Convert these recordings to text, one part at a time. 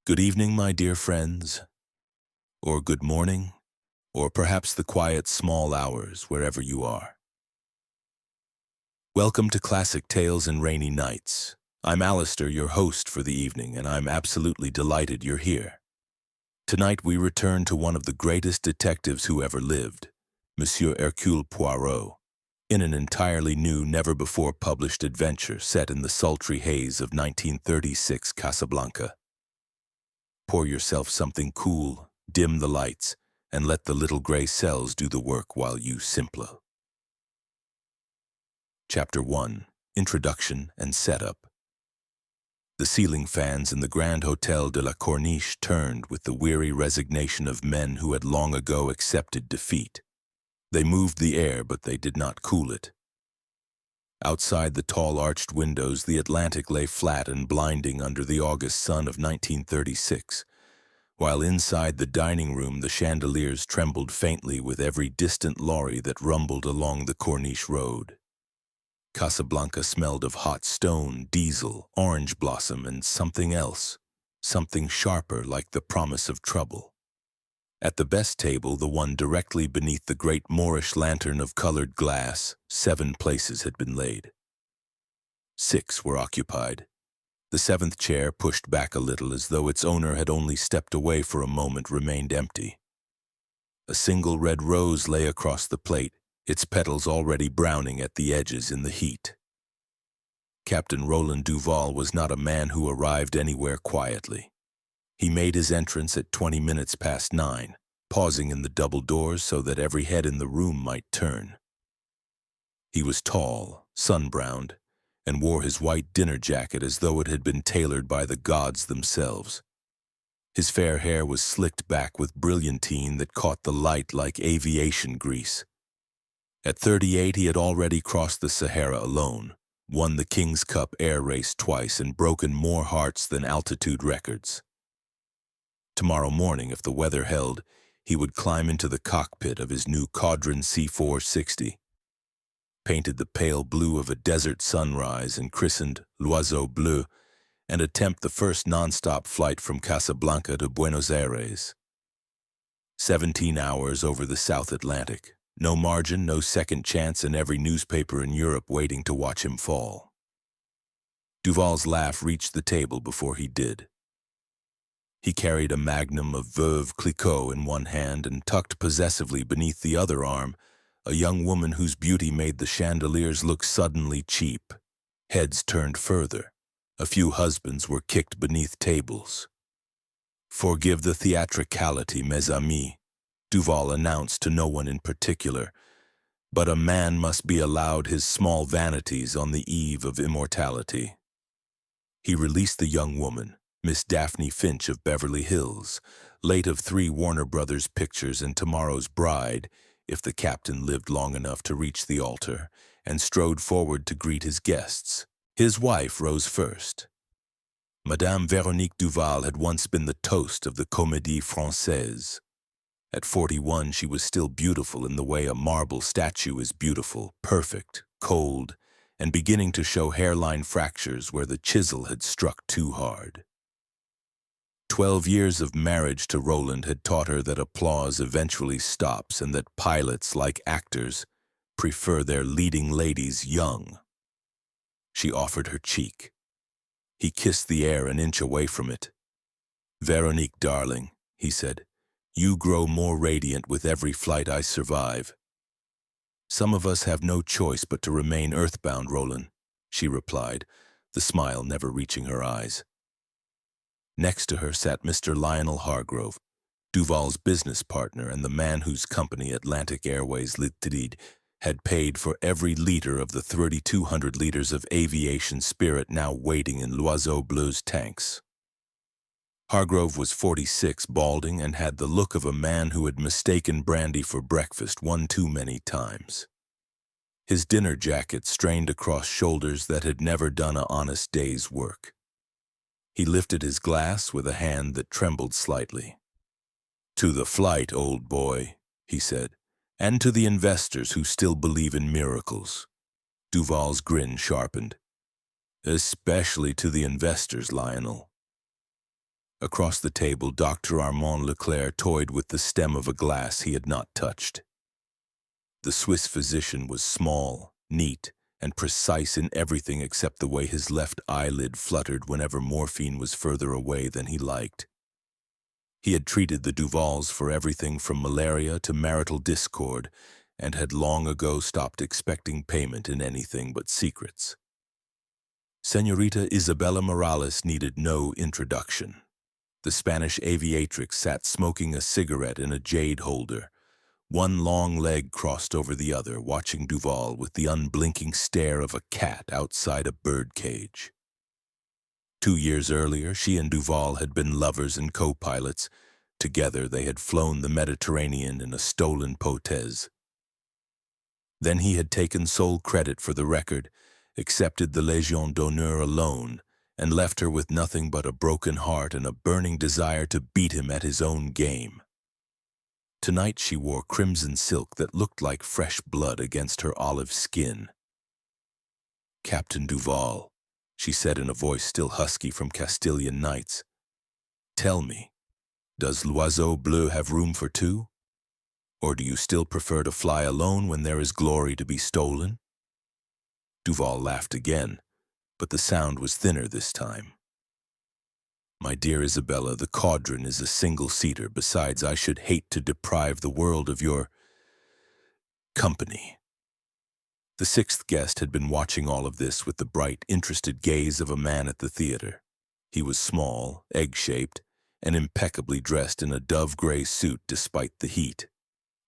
Good evening, my dear friends, or good morning, or perhaps the quiet small hours wherever you are. Welcome to Classic Tales and Rainy Nights. I'm Alistair, your host for the evening, and I'm absolutely delighted you're here. Tonight we return to one of the greatest detectives who ever lived, Monsieur Hercule Poirot, in an entirely new, never-before-published adventure set in the sultry haze of 1936 Casablanca. Pour yourself something cool, dim the lights, and let the little gray cells do the work while you simplo. Chapter 1. Introduction and Setup. The ceiling fans in the Grand Hotel de la Corniche turned with the weary resignation of men who had long ago accepted defeat. They moved the air, but they did not cool it. Outside the tall arched windows, the Atlantic lay flat and blinding under the August sun of 1936, while inside the dining room the chandeliers trembled faintly with every distant lorry that rumbled along the Corniche road. Casablanca smelled of hot stone, diesel, orange blossom, and something else, something sharper like the promise of trouble. At the best table, the one directly beneath the great Moorish lantern of colored glass, 7 places had been laid. 6 were occupied. The 7th chair, pushed back a little as though its owner had only stepped away for a moment, remained empty. A single red rose lay across the plate, its petals already browning at the edges in the heat. Captain Roland Duval was not a man who arrived anywhere quietly. He made his entrance at 20 minutes past 9, pausing in the double doors so that every head in the room might turn. He was tall, sun-browned, and wore his white dinner jacket as though it had been tailored by the gods themselves. His fair hair was slicked back with brilliantine that caught the light like aviation grease. At 38, he had already crossed the Sahara alone, won the King's Cup air race twice, and broken more hearts than altitude records. Tomorrow morning, if the weather held, he would climb into the cockpit of his new Caudron C-460. Painted the pale blue of a desert sunrise and christened L'Oiseau Bleu, and attempt the first non-stop flight from Casablanca to Buenos Aires. 17 hours over the South Atlantic. No margin, no second chance, and every newspaper in Europe waiting to watch him fall. Duval's laugh reached the table before he did. He carried a magnum of Veuve Clicquot in one hand and tucked possessively beneath the other arm a young woman whose beauty made the chandeliers look suddenly cheap. Heads turned further. A few husbands were kicked beneath tables. "Forgive the theatricality, mes amis," Duval announced to no one in particular, "but a man must be allowed his small vanities on the eve of immortality." He released the young woman, Miss Daphne Finch of Beverly Hills, late of 3 Warner Brothers pictures and tomorrow's bride, if the captain lived long enough to reach the altar, and strode forward to greet his guests. His wife rose first. Madame Véronique Duval had once been the toast of the Comédie Française. At 41, she was still beautiful in the way a marble statue is beautiful, perfect, cold, and beginning to show hairline fractures where the chisel had struck too hard. 12 years of marriage to Roland had taught her that applause eventually stops and that pilots, like actors, prefer their leading ladies young. She offered her cheek. He kissed the air an inch away from it. "Veronique, darling," he said, "you grow more radiant with every flight I survive." "Some of us have no choice but to remain earthbound, Roland," she replied, the smile never reaching her eyes. Next to her sat Mr. Lionel Hargrove, Duval's business partner and the man whose company, Atlantic Airways Limited, had paid for every liter of the 3,200 liters of aviation spirit now waiting in L'Oiseau Bleu's tanks. Hargrove was 46, balding, and had the look of a man who had mistaken brandy for breakfast one too many times. His dinner jacket strained across shoulders that had never done an honest day's work. He lifted his glass with a hand that trembled slightly. "To the flight, old boy," he said, "and to the investors who still believe in miracles." Duval's grin sharpened. "Especially to the investors, Lionel." Across the table, Dr. Armand Leclerc toyed with the stem of a glass he had not touched. The Swiss physician was small, neat, and precise in everything except the way his left eyelid fluttered whenever morphine was further away than he liked. He had treated the Duvals for everything from malaria to marital discord, and had long ago stopped expecting payment in anything but secrets. Señorita Isabella Morales needed no introduction. The Spanish aviatrix sat smoking a cigarette in a jade holder, one long leg crossed over the other, watching Duval with the unblinking stare of a cat outside a birdcage. 2 years earlier, she and Duval had been lovers and co-pilots. Together, they had flown the Mediterranean in a stolen potez. Then he had taken sole credit for the record, accepted the Légion d'honneur alone, and left her with nothing but a broken heart and a burning desire to beat him at his own game. Tonight she wore crimson silk that looked like fresh blood against her olive skin. "Captain Duval," she said in a voice still husky from Castilian nights, "tell me, does l'Oiseau Bleu have room for two? Or do you still prefer to fly alone when there is glory to be stolen?" Duval laughed again, but the sound was thinner this time. "My dear Isabella, the Caudron is a single-seater. Besides, I should hate to deprive the world of your company." The sixth guest had been watching all of this with the bright, interested gaze of a man at the theater. He was small, egg-shaped, and impeccably dressed in a dove-gray suit despite the heat.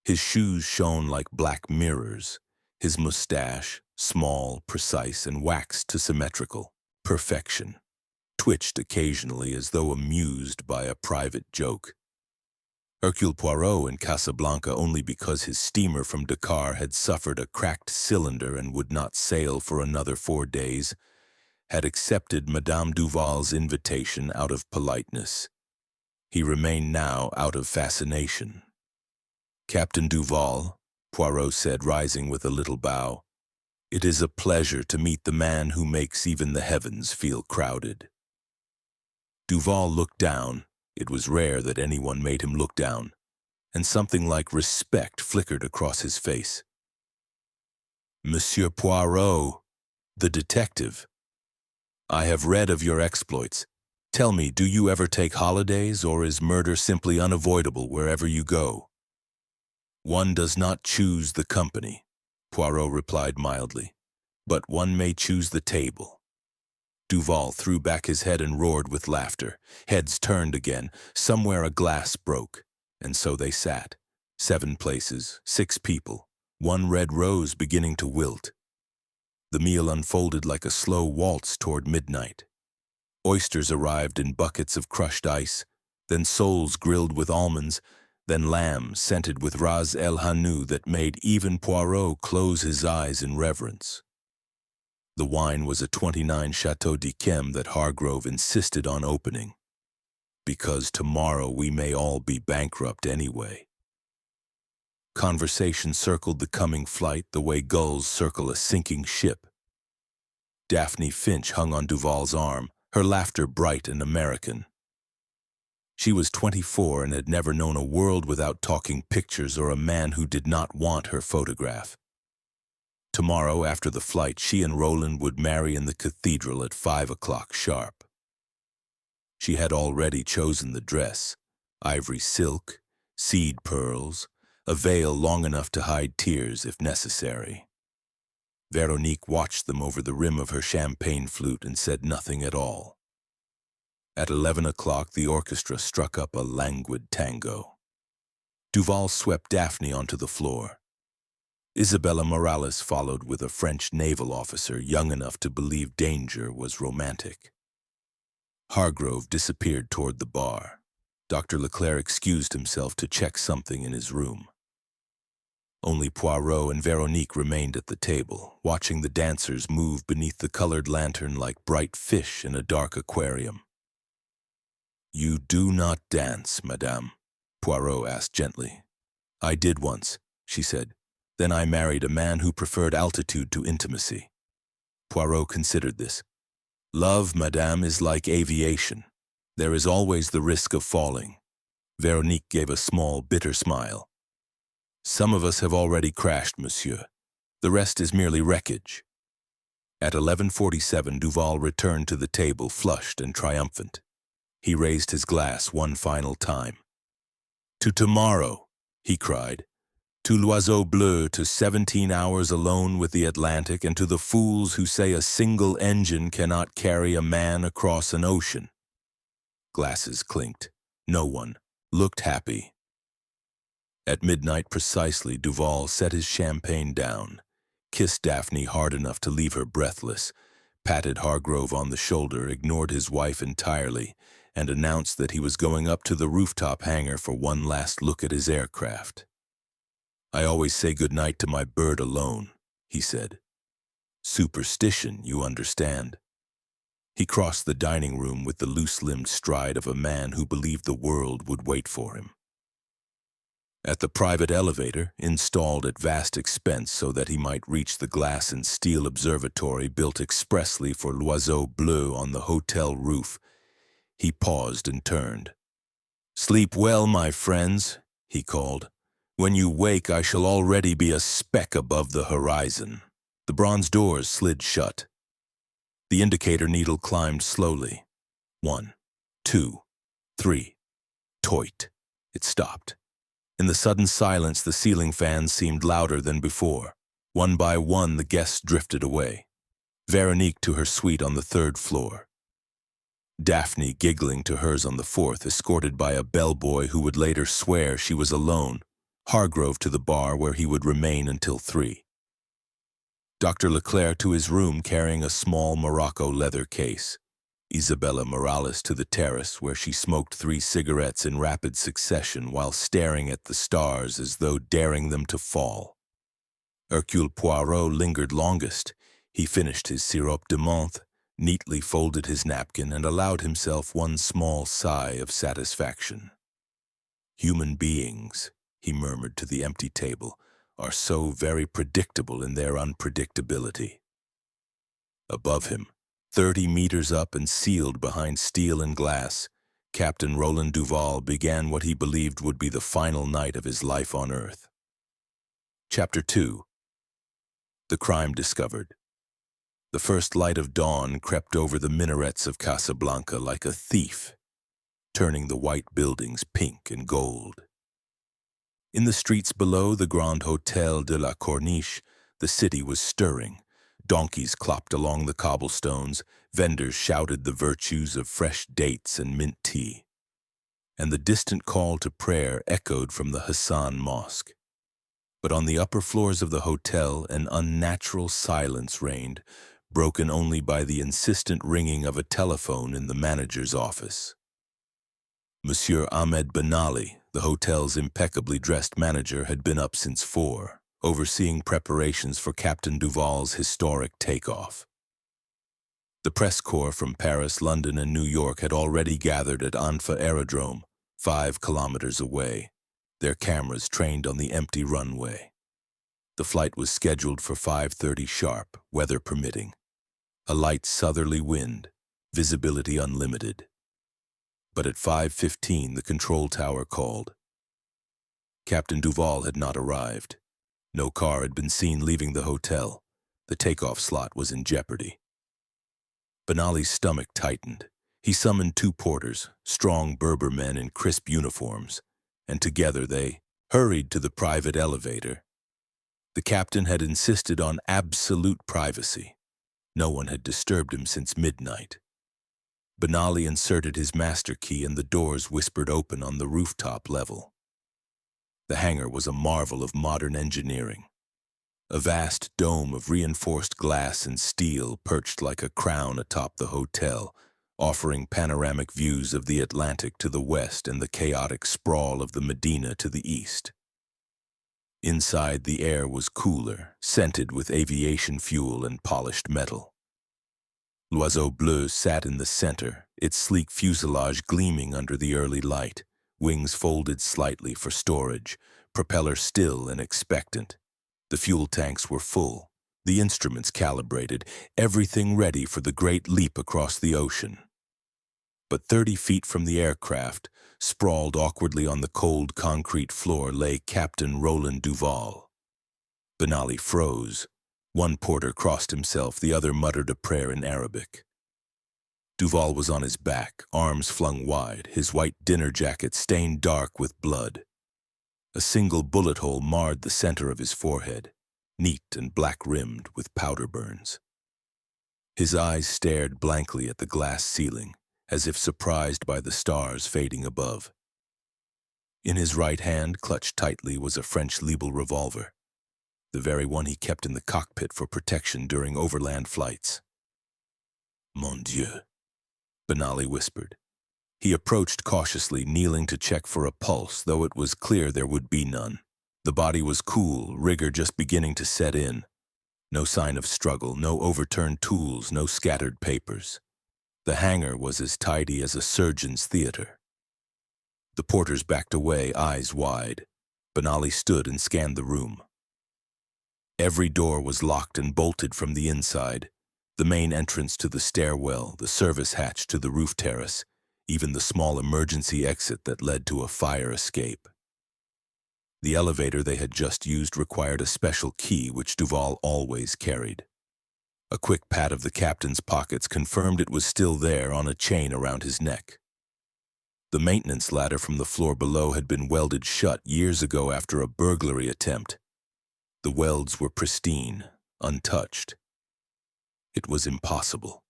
His shoes shone like black mirrors. His mustache, small, precise, and waxed to symmetrical perfection, twitched occasionally as though amused by a private joke. Hercule Poirot in Casablanca, only because his steamer from Dakar had suffered a cracked cylinder and would not sail for another 4 days, had accepted Madame Duval's invitation out of politeness. He remained now out of fascination. "Captain Duval," Poirot said, rising with a little bow, "it is a pleasure to meet the man who makes even the heavens feel crowded." Duval looked down. It was rare that anyone made him look down, and something like respect flickered across his face. "Monsieur Poirot, the detective. I have read of your exploits. Tell me, do you ever take holidays, or is murder simply unavoidable wherever you go?" "One does not choose the company," Poirot replied mildly, "but one may choose the table." Duval threw back his head and roared with laughter. Heads turned again. Somewhere a glass broke, and so they sat. 7 places, 6 people, 1 red rose beginning to wilt. The meal unfolded like a slow waltz toward midnight. Oysters arrived in buckets of crushed ice, then soles grilled with almonds, then lamb scented with ras el hanout that made even Poirot close his eyes in reverence. The wine was a 29 Chateau d'Yquem that Hargrove insisted on opening, because tomorrow we may all be bankrupt anyway. Conversation circled the coming flight the way gulls circle a sinking ship. Daphne Finch hung on Duval's arm, her laughter bright and American. She was 24 and had never known a world without talking pictures or a man who did not want her photograph. Tomorrow, after the flight, she and Roland would marry in the cathedral at 5 o'clock sharp. She had already chosen the dress: ivory silk, seed pearls, a veil long enough to hide tears if necessary. Veronique watched them over the rim of her champagne flute and said nothing at all. At 11 o'clock, the orchestra struck up a languid tango. Duval swept Daphne onto the floor. Isabella Morales followed with a French naval officer young enough to believe danger was romantic. Hargrove disappeared toward the bar. Dr. Leclerc excused himself to check something in his room. Only Poirot and Veronique remained at the table, watching the dancers move beneath the colored lantern like bright fish in a dark aquarium. "You do not dance, madame?" Poirot asked gently. "I did once," she said. "Then I married a man who preferred altitude to intimacy." Poirot considered this. "Love, madame, is like aviation. There is always the risk of falling. Veronique gave a small, bitter smile. Some of us have already crashed, monsieur. The rest is merely wreckage. At 11:47, Duval returned to the table, flushed and triumphant. He raised his glass one final time. To tomorrow, he cried. To l'oiseau bleu, to 17 hours alone with the Atlantic, and to the fools who say a single engine cannot carry a man across an ocean. Glasses clinked. No one looked happy. At midnight precisely, Duval set his champagne down, kissed Daphne hard enough to leave her breathless, patted Hargrove on the shoulder, ignored his wife entirely, and announced that he was going up to the rooftop hangar for one last look at his aircraft. I always say goodnight to my bird alone, he said. Superstition, you understand. He crossed the dining room with the loose-limbed stride of a man who believed the world would wait for him. At the private elevator, installed at vast expense so that he might reach the glass and steel observatory built expressly for l'oiseau bleu on the hotel roof, he paused and turned. Sleep well, my friends, he called. When you wake, I shall already be a speck above the horizon. The bronze doors slid shut. The indicator needle climbed slowly. 1, 2, 3. Toit. It stopped. In the sudden silence, the ceiling fans seemed louder than before. One by one, the guests drifted away. Veronique to her suite on the 3rd floor. Daphne giggling to hers on the 4th, escorted by a bellboy who would later swear she was alone. Hargrove to the bar where he would remain until 3. Dr. Leclerc to his room carrying a small Morocco leather case. Isabella Morales to the terrace where she smoked 3 cigarettes in rapid succession while staring at the stars as though daring them to fall. Hercule Poirot lingered longest. He finished his sirop de menthe, neatly folded his napkin, and allowed himself one small sigh of satisfaction. Human beings, he murmured to the empty table, are so very predictable in their unpredictability. Above him, 30 meters up and sealed behind steel and glass, Captain Roland Duval began what he believed would be the final night of his life on Earth. Chapter 2. The crime discovered. The first light of dawn crept over the minarets of Casablanca like a thief, turning the white buildings pink and gold. In the streets below the Grand Hotel de la Corniche, the city was stirring. Donkeys clopped along the cobblestones, vendors shouted the virtues of fresh dates and mint tea. And the distant call to prayer echoed from the Hassan Mosque. But on the upper floors of the hotel, an unnatural silence reigned, broken only by the insistent ringing of a telephone in the manager's office. Monsieur Ahmed Ben Ali, the hotel's impeccably dressed manager, had been up since 4, overseeing preparations for Captain Duval's historic takeoff. The press corps from Paris, London, and New York had already gathered at Anfa Aerodrome, 5 kilometers away, their cameras trained on the empty runway. The flight was scheduled for 5:30 sharp, weather permitting. A light southerly wind, visibility unlimited. But at 5:15 the control tower called. Captain Duval had not arrived. No car had been seen leaving the hotel. The takeoff slot was in jeopardy. Ben Ali's stomach tightened. He summoned 2 porters, strong Berber men in crisp uniforms, and together they hurried to the private elevator. The captain had insisted on absolute privacy. No one had disturbed him since midnight. Ben Ali inserted his master key and the doors whispered open on the rooftop level. The hangar was a marvel of modern engineering. A vast dome of reinforced glass and steel perched like a crown atop the hotel, offering panoramic views of the Atlantic to the west and the chaotic sprawl of the Medina to the east. Inside, the air was cooler, scented with aviation fuel and polished metal. L'Oiseau Bleu sat in the center, its sleek fuselage gleaming under the early light, wings folded slightly for storage, propeller still and expectant. The fuel tanks were full, the instruments calibrated, everything ready for the great leap across the ocean. But 30 feet from the aircraft, sprawled awkwardly on the cold concrete floor, lay Captain Roland Duval. Benali froze. One porter crossed himself, the other muttered a prayer in Arabic. Duval was on his back, arms flung wide, his white dinner jacket stained dark with blood. A single bullet hole marred the center of his forehead, neat and black-rimmed with powder burns. His eyes stared blankly at the glass ceiling, as if surprised by the stars fading above. In his right hand, clutched tightly, was a French Liebel revolver, the very one he kept in the cockpit for protection during overland flights. Mon Dieu, Benali whispered. He approached cautiously, kneeling to check for a pulse, though it was clear there would be none. The body was cool, rigor just beginning to set in. No sign of struggle, no overturned tools, no scattered papers. The hangar was as tidy as a surgeon's theater. The porters backed away, eyes wide. Benali stood and scanned the room. Every door was locked and bolted from the inside. The main entrance to the stairwell, the service hatch to the roof terrace, even the small emergency exit that led to a fire escape. The elevator they had just used required a special key which Duval always carried. A quick pat of the captain's pockets confirmed it was still there on a chain around his neck. The maintenance ladder from the floor below had been welded shut years ago after a burglary attempt. The welds were pristine, untouched. It was impossible.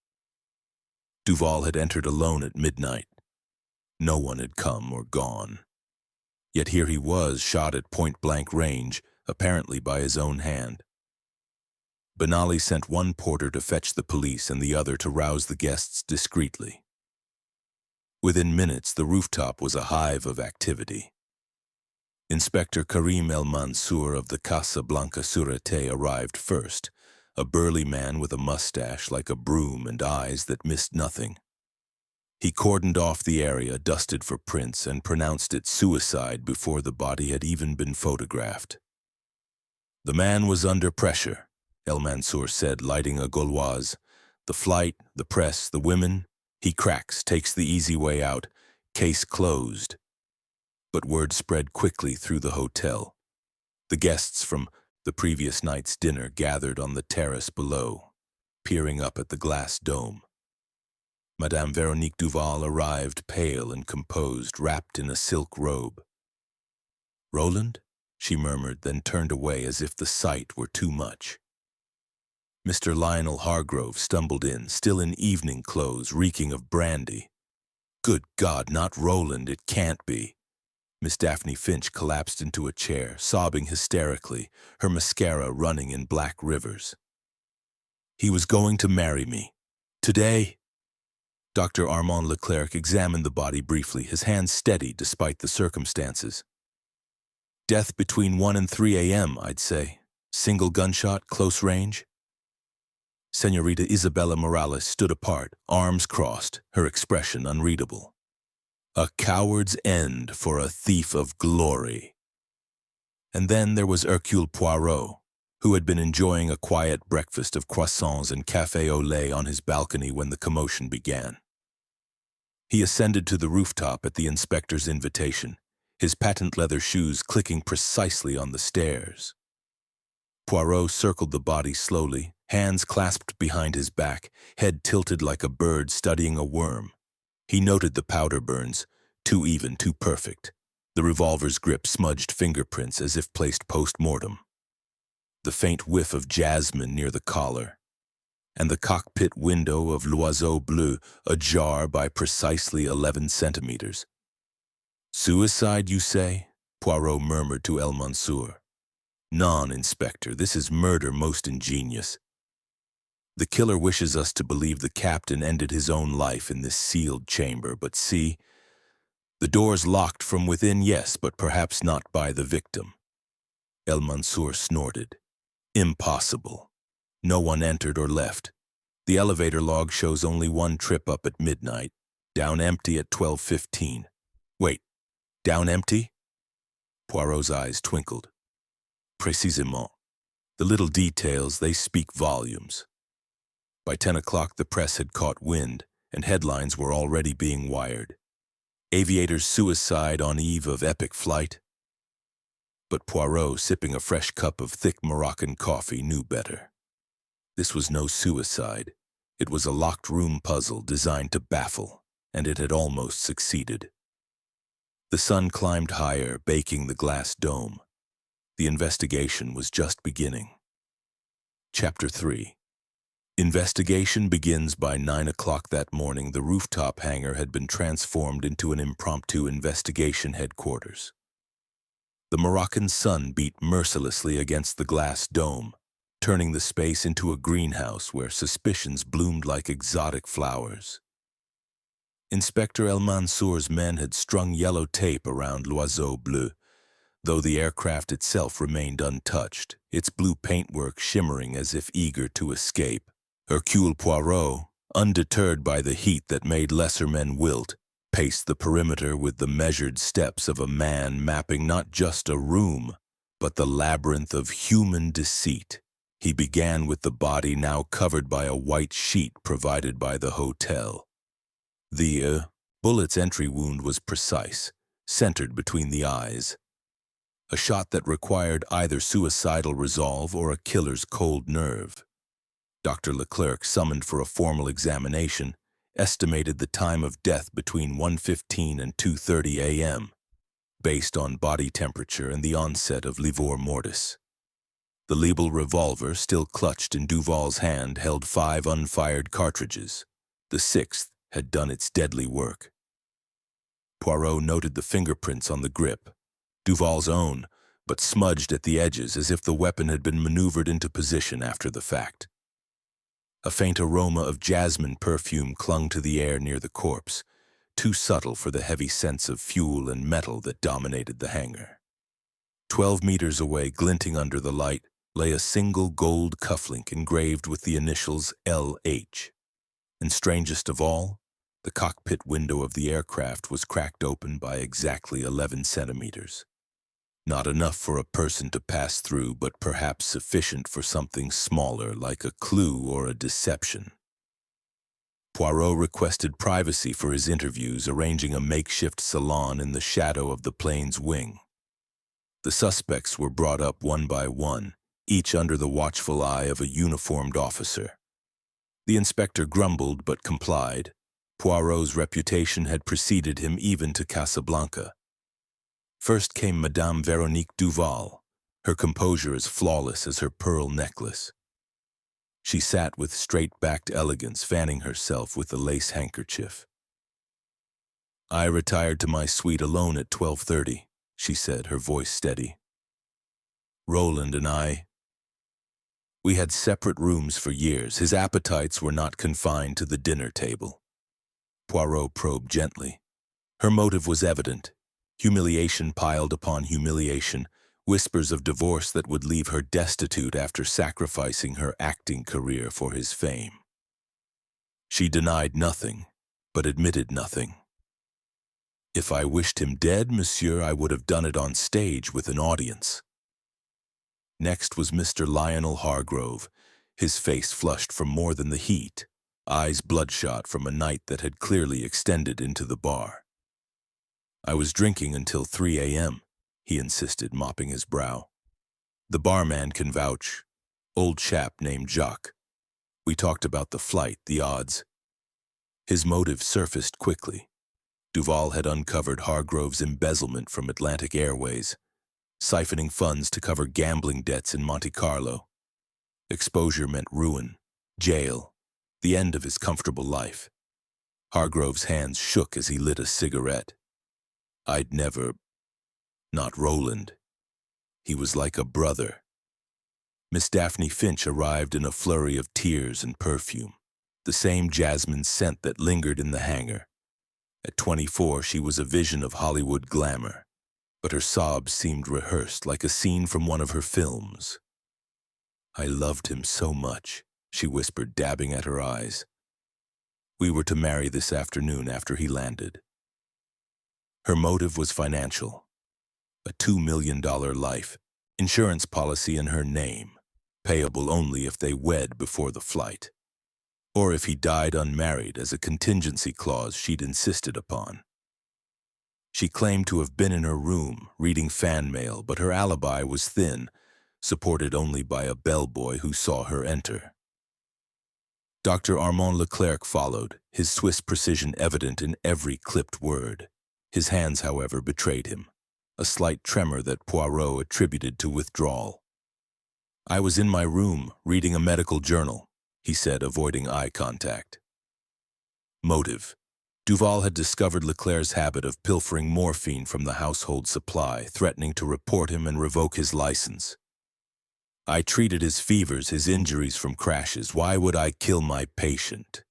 Duval had entered alone at midnight. No one had come or gone. Yet here he was, shot at point-blank range, apparently by his own hand. Benali sent one porter to fetch the police and the other to rouse the guests discreetly. Within minutes, the rooftop was a hive of activity. Inspector Karim El-Mansour of the Casablanca Sûreté arrived first, a burly man with a mustache like a broom and eyes that missed nothing. He cordoned off the area, dusted for prints, and pronounced it suicide before the body had even been photographed. The man was under pressure, El-Mansour said, lighting a Gauloise. The flight, the press, the women, he cracks, takes the easy way out, case closed. But word spread quickly through the hotel. The guests from the previous night's dinner gathered on the terrace below, peering up at the glass dome. Madame Veronique Duval arrived, pale and composed, wrapped in a silk robe. "Roland?" she murmured, then turned away as if the sight were too much. Mr. Lionel Hargrove stumbled in, still in evening clothes, reeking of brandy. "Good God, not Roland, it can't be." Miss Daphne Finch collapsed into a chair, sobbing hysterically, her mascara running in black rivers. "He was going to marry me. Today." Dr. Armand Leclerc examined the body briefly, his hands steady despite the circumstances. "Death between 1 and 3 a.m., I'd say. Single gunshot, close range." Señorita Isabella Morales stood apart, arms crossed, her expression unreadable. "A coward's end for a thief of glory." And then there was Hercule Poirot, who had been enjoying a quiet breakfast of croissants and café au lait on his balcony when the commotion began. He ascended to the rooftop at the inspector's invitation, his patent leather shoes clicking precisely on the stairs. Poirot circled the body slowly, hands clasped behind his back, head tilted like a bird studying a worm. He noted the powder burns, too even, too perfect. The revolver's grip smudged fingerprints as if placed post-mortem. The faint whiff of jasmine near the collar. And the cockpit window of L'Oiseau Bleu ajar by precisely 11 centimeters. "Suicide, you say?" Poirot murmured to El-Mansour. "Non, Inspector, this is murder most ingenious. The killer wishes us to believe the captain ended his own life in this sealed chamber, but see, the door's locked from within, yes, but perhaps not by the victim." El-Mansour snorted. "Impossible. No one entered or left. The elevator log shows only one trip up at midnight, down empty at 12:15. Wait, down empty?" Poirot's eyes twinkled. "Précisément. The little details, they speak volumes." By 10 o'clock, the press had caught wind, and headlines were already being wired. Aviator's suicide on eve of epic flight. But Poirot, sipping a fresh cup of thick Moroccan coffee, knew better. This was no suicide. It was a locked-room puzzle designed to baffle, and it had almost succeeded. The sun climbed higher, baking the glass dome. The investigation was just beginning. Chapter 3. Investigation begins by 9 o'clock that morning. The rooftop hangar had been transformed into an impromptu investigation headquarters. The Moroccan sun beat mercilessly against the glass dome, turning the space into a greenhouse where suspicions bloomed like exotic flowers. Inspector El Mansour's men had strung yellow tape around l'Oiseau Bleu, though the aircraft itself remained untouched, its blue paintwork shimmering as if eager to escape. Hercule Poirot, undeterred by the heat that made lesser men wilt, paced the perimeter with the measured steps of a man mapping not just a room, but the labyrinth of human deceit. He began with the body now covered by a white sheet provided by the hotel. The bullet's entry wound was precise, centered between the eyes. A shot that required either suicidal resolve or a killer's cold nerve. Dr. Leclerc, summoned for a formal examination, estimated the time of death between 1:15 and 2:30 a.m., based on body temperature and the onset of livor mortis. The Liebel revolver, still clutched in Duval's hand, held 5 unfired cartridges. The 6th had done its deadly work. Poirot noted the fingerprints on the grip, Duval's own, but smudged at the edges as if the weapon had been maneuvered into position after the fact. A faint aroma of jasmine perfume clung to the air near the corpse, too subtle for the heavy sense of fuel and metal that dominated the hangar. 12 meters away, glinting under the light, lay a single gold cufflink engraved with the initials LH. And strangest of all, the cockpit window of the aircraft was cracked open by exactly 11 centimeters. Not enough for a person to pass through, but perhaps sufficient for something smaller, like a clue or a deception. Poirot requested privacy for his interviews, arranging a makeshift salon in the shadow of the plane's wing. The suspects were brought up one by one, each under the watchful eye of a uniformed officer. The inspector grumbled but complied. Poirot's reputation had preceded him even to Casablanca. First came Madame Veronique Duval, her composure as flawless as her pearl necklace. She sat with straight-backed elegance, fanning herself with a lace handkerchief. "I retired to my suite alone at 12:30, she said, her voice steady. "Roland and we had separate rooms for years. His appetites were not confined to the dinner table." Poirot probed gently. Her motive was evident. Humiliation piled upon humiliation, whispers of divorce that would leave her destitute after sacrificing her acting career for his fame. She denied nothing, but admitted nothing. "If I wished him dead, monsieur, I would have done it on stage with an audience." Next was Mr. Lionel Hargrove, his face flushed from more than the heat, eyes bloodshot from a night that had clearly extended into the bar. "I was drinking until 3 a.m., he insisted, mopping his brow. "The barman can vouch. Old chap named Jacques. We talked about the flight, the odds." His motive surfaced quickly. Duval had uncovered Hargrove's embezzlement from Atlantic Airways, siphoning funds to cover gambling debts in Monte Carlo. Exposure meant ruin, jail, the end of his comfortable life. Hargrove's hands shook as he lit a cigarette. "I'd never... not Roland. He was like a brother." Miss Daphne Finch arrived in a flurry of tears and perfume, the same jasmine scent that lingered in the hangar. At 24, she was a vision of Hollywood glamour, but her sobs seemed rehearsed like a scene from one of her films. "I loved him so much," she whispered, dabbing at her eyes. "We were to marry this afternoon after he landed." Her motive was financial. A $2 million life insurance policy in her name, payable only if they wed before the flight. or if he died unmarried as a contingency clause she'd insisted upon. She claimed to have been in her room, reading fan mail, but her alibi was thin, supported only by a bellboy who saw her enter. Dr. Armand Leclerc followed, his Swiss precision evident in every clipped word. His hands, however, betrayed him, a slight tremor that Poirot attributed to withdrawal. "I was in my room, reading a medical journal," he said, avoiding eye contact. Motive. Duval had discovered Leclerc's habit of pilfering morphine from the household supply, threatening to report him and revoke his license. "I treated his fevers, his injuries from crashes. Why would I kill my patient?"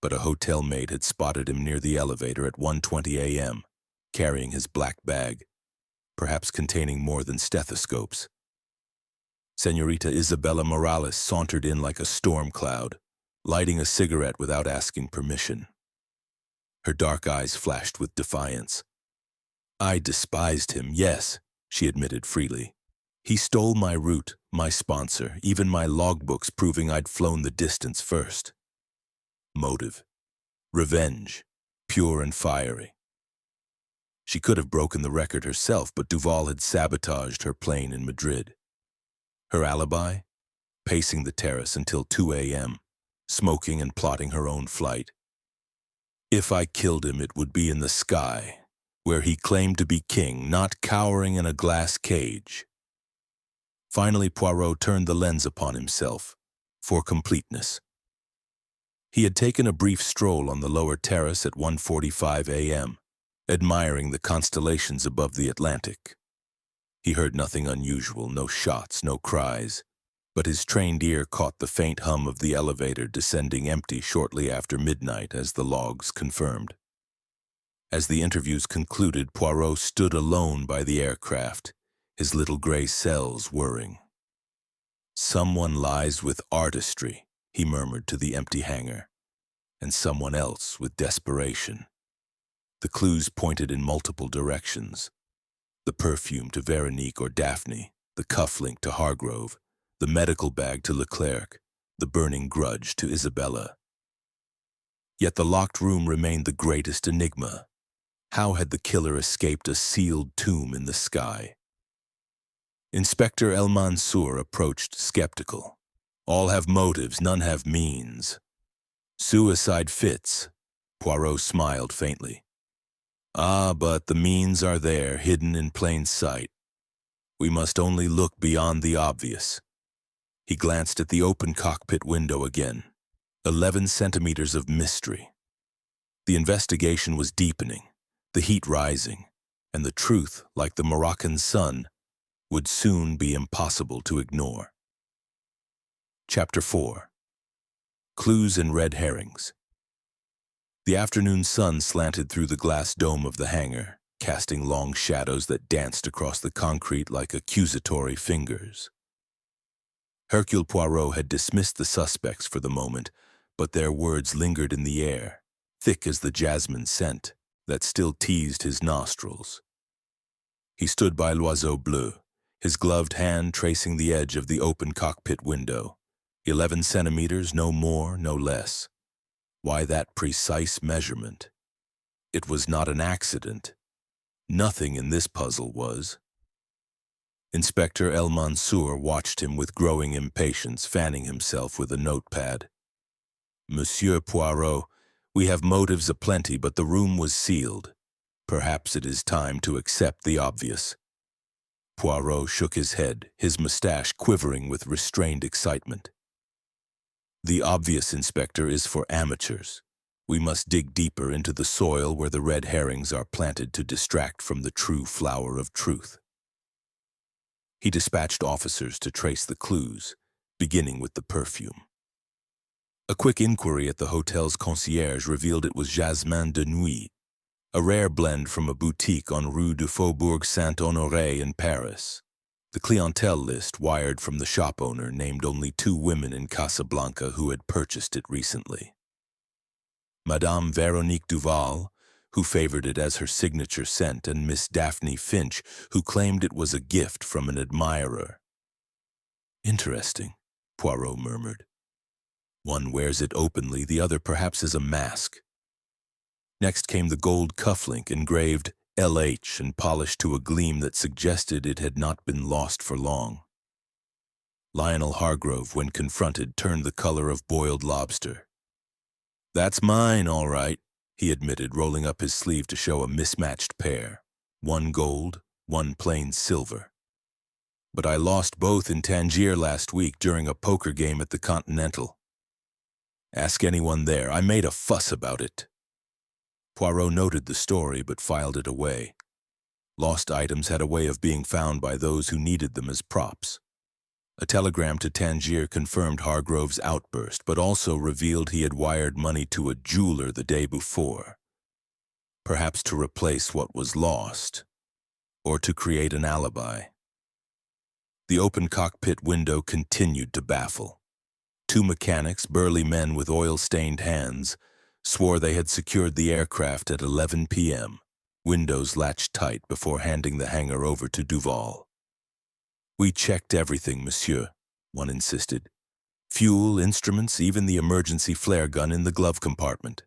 But a hotel maid had spotted him near the elevator at 1:20 a.m., carrying his black bag, perhaps containing more than stethoscopes. Señorita Isabella Morales sauntered in like a storm cloud, lighting a cigarette without asking permission. Her dark eyes flashed with defiance. "I despised him, yes," she admitted freely. "He stole my route, my sponsor, even my logbooks proving I'd flown the distance first." Motive. Revenge. Pure and fiery. She could have broken the record herself, but Duval had sabotaged her plane in Madrid. Her alibi? Pacing the terrace until 2 a.m., smoking and plotting her own flight. If I killed him, it would be in the sky, where he claimed to be king, not cowering in a glass cage. Finally, Poirot turned the lens upon himself, for completeness. He had taken a brief stroll on the lower terrace at 1:45 a.m., admiring the constellations above the Atlantic. He heard nothing unusual, no shots, no cries, but his trained ear caught the faint hum of the elevator descending empty shortly after midnight, as the logs confirmed. As the interviews concluded, Poirot stood alone by the aircraft, his little gray cells whirring. "Someone lies with artistry," he murmured to the empty hangar, "and someone else with desperation." The clues pointed in multiple directions. The perfume to Veronique or Daphne, the cufflink to Hargrove, the medical bag to Leclerc, the burning grudge to Isabella. Yet the locked room remained the greatest enigma. How had the killer escaped a sealed tomb in the sky? Inspector El Mansour approached skeptical. "All have motives, none have means." "Suicide fits." Poirot smiled faintly. "Ah, but the means are there, hidden in plain sight. We must only look beyond the obvious." He glanced at the open cockpit window again. 11 centimeters of mystery. The investigation was deepening, the heat rising, and the truth, like the Moroccan sun, would soon be impossible to ignore. Chapter 4. Clues and Red Herrings. The afternoon sun slanted through the glass dome of the hangar, casting long shadows that danced across the concrete like accusatory fingers. Hercule Poirot had dismissed the suspects for the moment, but their words lingered in the air, thick as the jasmine scent that still teased his nostrils. He stood by l'Oiseau Bleu, his gloved hand tracing the edge of the open cockpit window. 11 centimeters, no more, no less. Why that precise measurement? It was not an accident. Nothing in this puzzle was. Inspector El Mansour watched him with growing impatience, fanning himself with a notepad. "Monsieur Poirot, we have motives aplenty, but the room was sealed. Perhaps it is time to accept the obvious." Poirot shook his head, his mustache quivering with restrained excitement. "The obvious, Inspector, is for amateurs. We must dig deeper into the soil where the red herrings are planted to distract from the true flower of truth." He dispatched officers to trace the clues, beginning with the perfume. A quick inquiry at the hotel's concierge revealed it was Jasmin de Nuit, a rare blend from a boutique on Rue du Faubourg Saint-Honoré in Paris. The clientele list wired from the shop owner named only 2 women in Casablanca who had purchased it recently. Madame Veronique Duval, who favored it as her signature scent, and Miss Daphne Finch, who claimed it was a gift from an admirer. "Interesting," Poirot murmured. One wears it openly, the other perhaps as a mask. Next came the gold cufflink engraved LH and polished to a gleam that suggested it had not been lost for long. Lionel Hargrove, when confronted, turned the color of boiled lobster. "That's mine, all right," he admitted, rolling up his sleeve to show a mismatched pair. One gold, one plain silver. "But I lost both in Tangier last week during a poker game at the Continental. Ask anyone there. I made a fuss about it." Poirot noted the story but filed it away. Lost items had a way of being found by those who needed them as props. A telegram to Tangier confirmed Hargrove's outburst, but also revealed he had wired money to a jeweler the day before. Perhaps to replace what was lost, or to create an alibi. The open cockpit window continued to baffle. Two mechanics, burly men with oil-stained hands, swore they had secured the aircraft at 11 p.m., windows latched tight before handing the hangar over to Duval. "We checked everything, monsieur," one insisted. "Fuel, instruments, even the emergency flare gun in the glove compartment."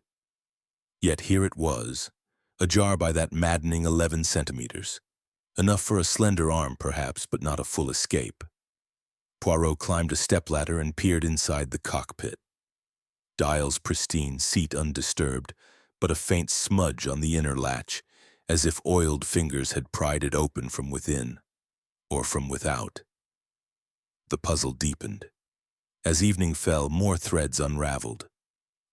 Yet here it was, ajar by that maddening 11 centimeters. Enough for a slender arm, perhaps, but not a full escape. Poirot climbed a stepladder and peered inside the cockpit. Dials pristine, seat undisturbed, but a faint smudge on the inner latch, as if oiled fingers had pried it open from within, or from without. The puzzle deepened. As evening fell, more threads unraveled.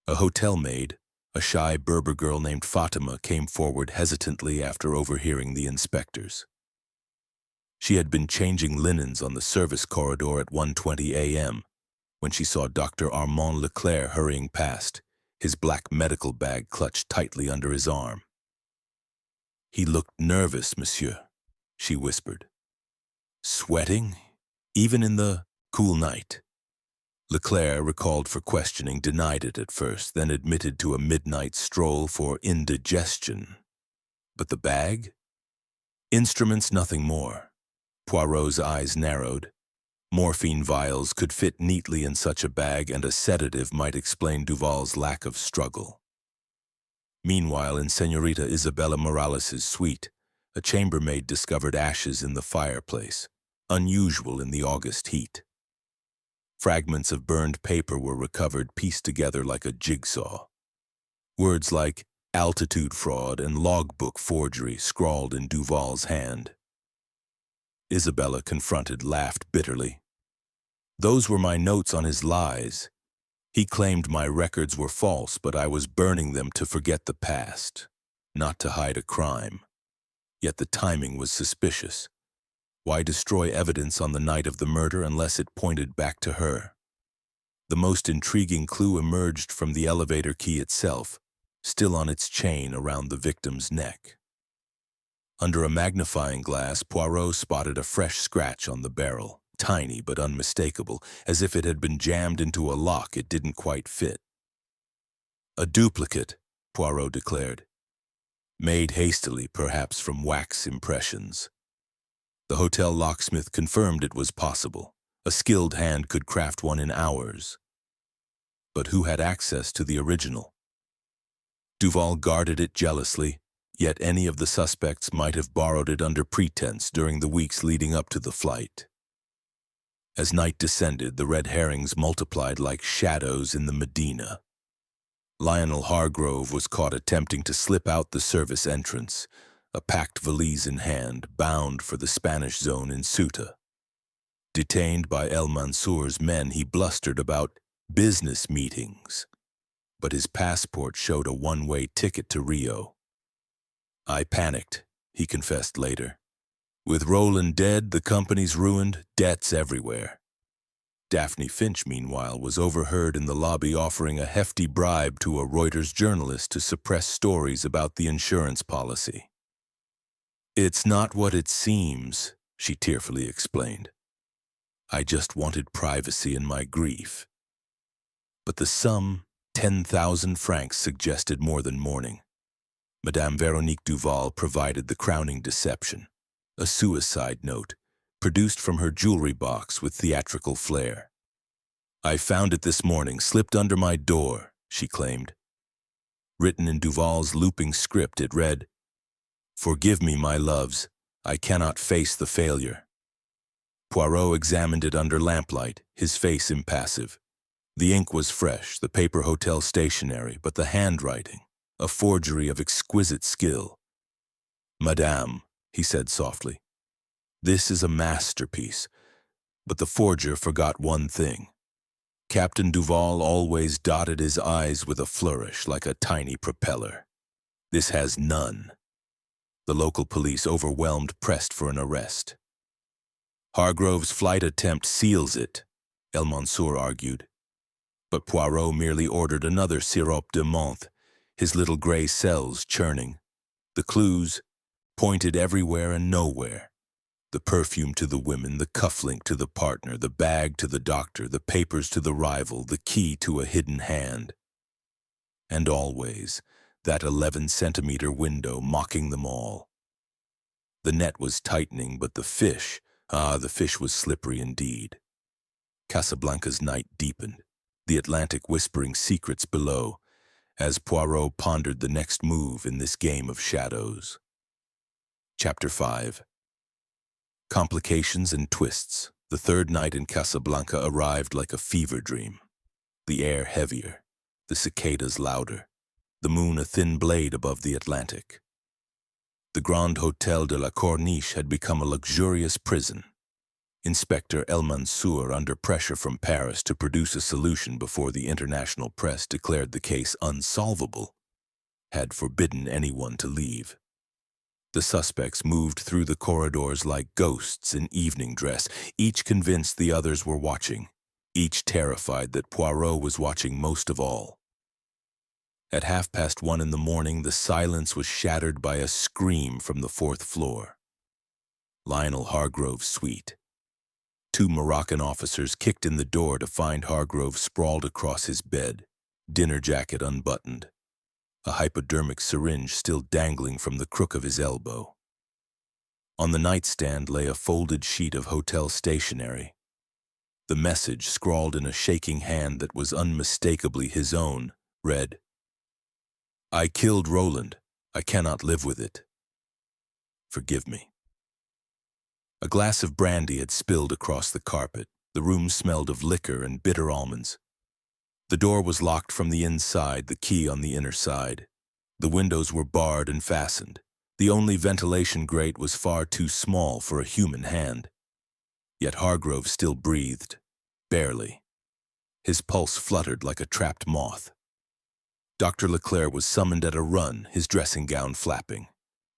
A hotel maid, a shy Berber girl named Fatima, came forward hesitantly after overhearing the inspectors. She had been changing linens on the service corridor at 1:20 a.m. when she saw Dr. Armand Leclerc hurrying past, his black medical bag clutched tightly under his arm. "He looked nervous, monsieur," she whispered. "Sweating? Even in the cool night?" Leclerc, recalled for questioning, denied it at first, then admitted to a midnight stroll for indigestion. But the bag? Instruments, nothing more. Poirot's eyes narrowed. Morphine vials could fit neatly in such a bag, and a sedative might explain Duval's lack of struggle. Meanwhile, in Señorita Isabella Morales' suite, a chambermaid discovered ashes in the fireplace, unusual in the August heat. Fragments of burned paper were recovered, pieced together like a jigsaw. Words like altitude fraud and logbook forgery scrawled in Duval's hand. Isabella, confronted, laughed bitterly. "Those were my notes on his lies. He claimed my records were false, but I was burning them to forget the past, not to hide a crime. Yet the timing was suspicious. Why destroy evidence on the night of the murder unless it pointed back to her? The most intriguing clue emerged from the elevator key itself, still on its chain around the victim's neck. Under a magnifying glass, Poirot spotted a fresh scratch on the barrel, tiny but unmistakable, as if it had been jammed into a lock it didn't quite fit. "A duplicate," Poirot declared. "Made hastily, perhaps from wax impressions." The hotel locksmith confirmed it was possible. A skilled hand could craft one in hours. But who had access to the original? Duval guarded it jealously, yet any of the suspects might have borrowed it under pretense during the weeks leading up to the flight. As night descended, the red herrings multiplied like shadows in the Medina. Lionel Hargrove was caught attempting to slip out the service entrance, a packed valise in hand, bound for the Spanish zone in Ceuta. Detained by El Mansour's men, he blustered about business meetings, but his passport showed a one-way ticket to Rio. "I panicked," he confessed later. "With Roland dead, the company's ruined, debts everywhere." Daphne Finch, meanwhile, was overheard in the lobby offering a hefty bribe to a Reuters journalist to suppress stories about the insurance policy. "It's not what it seems," she tearfully explained. "I just wanted privacy in my grief." But the sum, 10,000 francs, suggested more than mourning. Madame Veronique Duval provided the crowning deception, a suicide note, produced from her jewelry box with theatrical flair. "I found it this morning, slipped under my door," she claimed. Written in Duval's looping script, it read, "Forgive me, my loves. I cannot face the failure." Poirot examined it under lamplight, his face impassive. The ink was fresh, the paper hotel stationery, but the handwriting, a forgery of exquisite skill. "Madame," he said softly, "this is a masterpiece, but the forger forgot one thing. Captain Duval always dotted his I's with a flourish like a tiny propeller. This has none." The local police, overwhelmed, pressed for an arrest. "Hargrove's flight attempt seals it," El Mansour argued. But Poirot merely ordered another sirop de menthe, his little gray cells churning. The clues pointed everywhere and nowhere. The perfume to the women, the cufflink to the partner, the bag to the doctor, the papers to the rival, the key to a hidden hand. And always, that 11-centimeter window mocking them all. The net was tightening, but the fish was slippery indeed. Casablanca's night deepened, the Atlantic whispering secrets below, as Poirot pondered the next move in this game of shadows. Chapter 5. Complications and twists. The third night in Casablanca arrived like a fever dream. The air heavier, the cicadas louder, the moon a thin blade above the Atlantic. The Grand Hotel de la Corniche had become a luxurious prison. Inspector El Mansour, under pressure from Paris to produce a solution before the international press declared the case unsolvable, had forbidden anyone to leave. The suspects moved through the corridors like ghosts in evening dress, each convinced the others were watching, each terrified that Poirot was watching most of all. At 1:30 in the morning, the silence was shattered by a scream from the 4th floor. Lionel Hargrove's suite. 2 Moroccan officers kicked in the door to find Hargrove sprawled across his bed, dinner jacket unbuttoned, a hypodermic syringe still dangling from the crook of his elbow. On the nightstand lay a folded sheet of hotel stationery. The message, scrawled in a shaking hand that was unmistakably his own, read, "I killed Roland. I cannot live with it. Forgive me." A glass of brandy had spilled across the carpet. The room smelled of liquor and bitter almonds. The door was locked from the inside, the key on the inner side. The windows were barred and fastened. The only ventilation grate was far too small for a human hand. Yet Hargrove still breathed, barely. His pulse fluttered like a trapped moth. Dr. Leclerc was summoned at a run, his dressing gown flapping.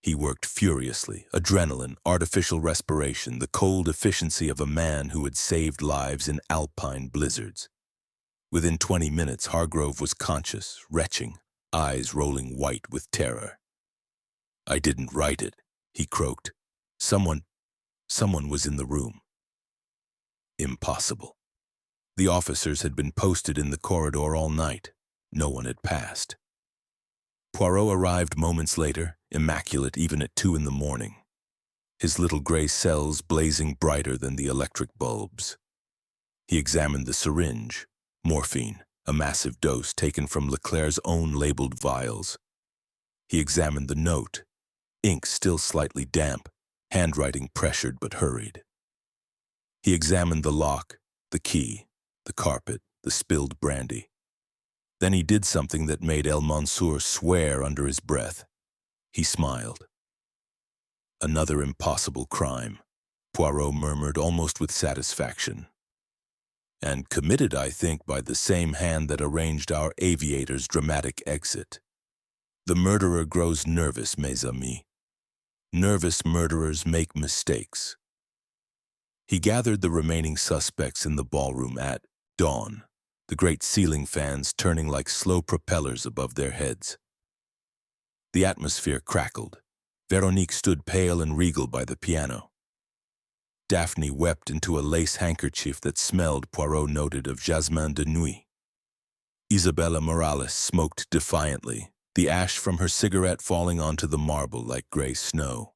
He worked furiously, adrenaline, artificial respiration, the cold efficiency of a man who had saved lives in alpine blizzards. Within 20 minutes, Hargrove was conscious, retching, eyes rolling white with terror. "I didn't write it," he croaked. Someone was in the room. Impossible. The officers had been posted in the corridor all night. No one had passed. Poirot arrived moments later, immaculate even at 2 in the morning. His little gray cells blazing brighter than the electric bulbs. He examined the syringe. Morphine, a massive dose taken from Leclerc's own labeled vials. He examined the note, ink still slightly damp, handwriting pressured but hurried. He examined the lock, the key, the carpet, the spilled brandy. Then he did something that made El Mansour swear under his breath. He smiled. "Another impossible crime," Poirot murmured almost with satisfaction. "And committed, I think, by the same hand that arranged our Aviator's dramatic exit. The murderer grows nervous, mes amis. Nervous murderers make mistakes." He gathered the remaining suspects in the ballroom at dawn, the great ceiling fans turning like slow propellers above their heads. The atmosphere crackled. Veronique stood pale and regal by the piano. Daphne wept into a lace handkerchief that smelled, Poirot noted, of jasmin de nuit. Isabella Morales smoked defiantly, the ash from her cigarette falling onto the marble like gray snow.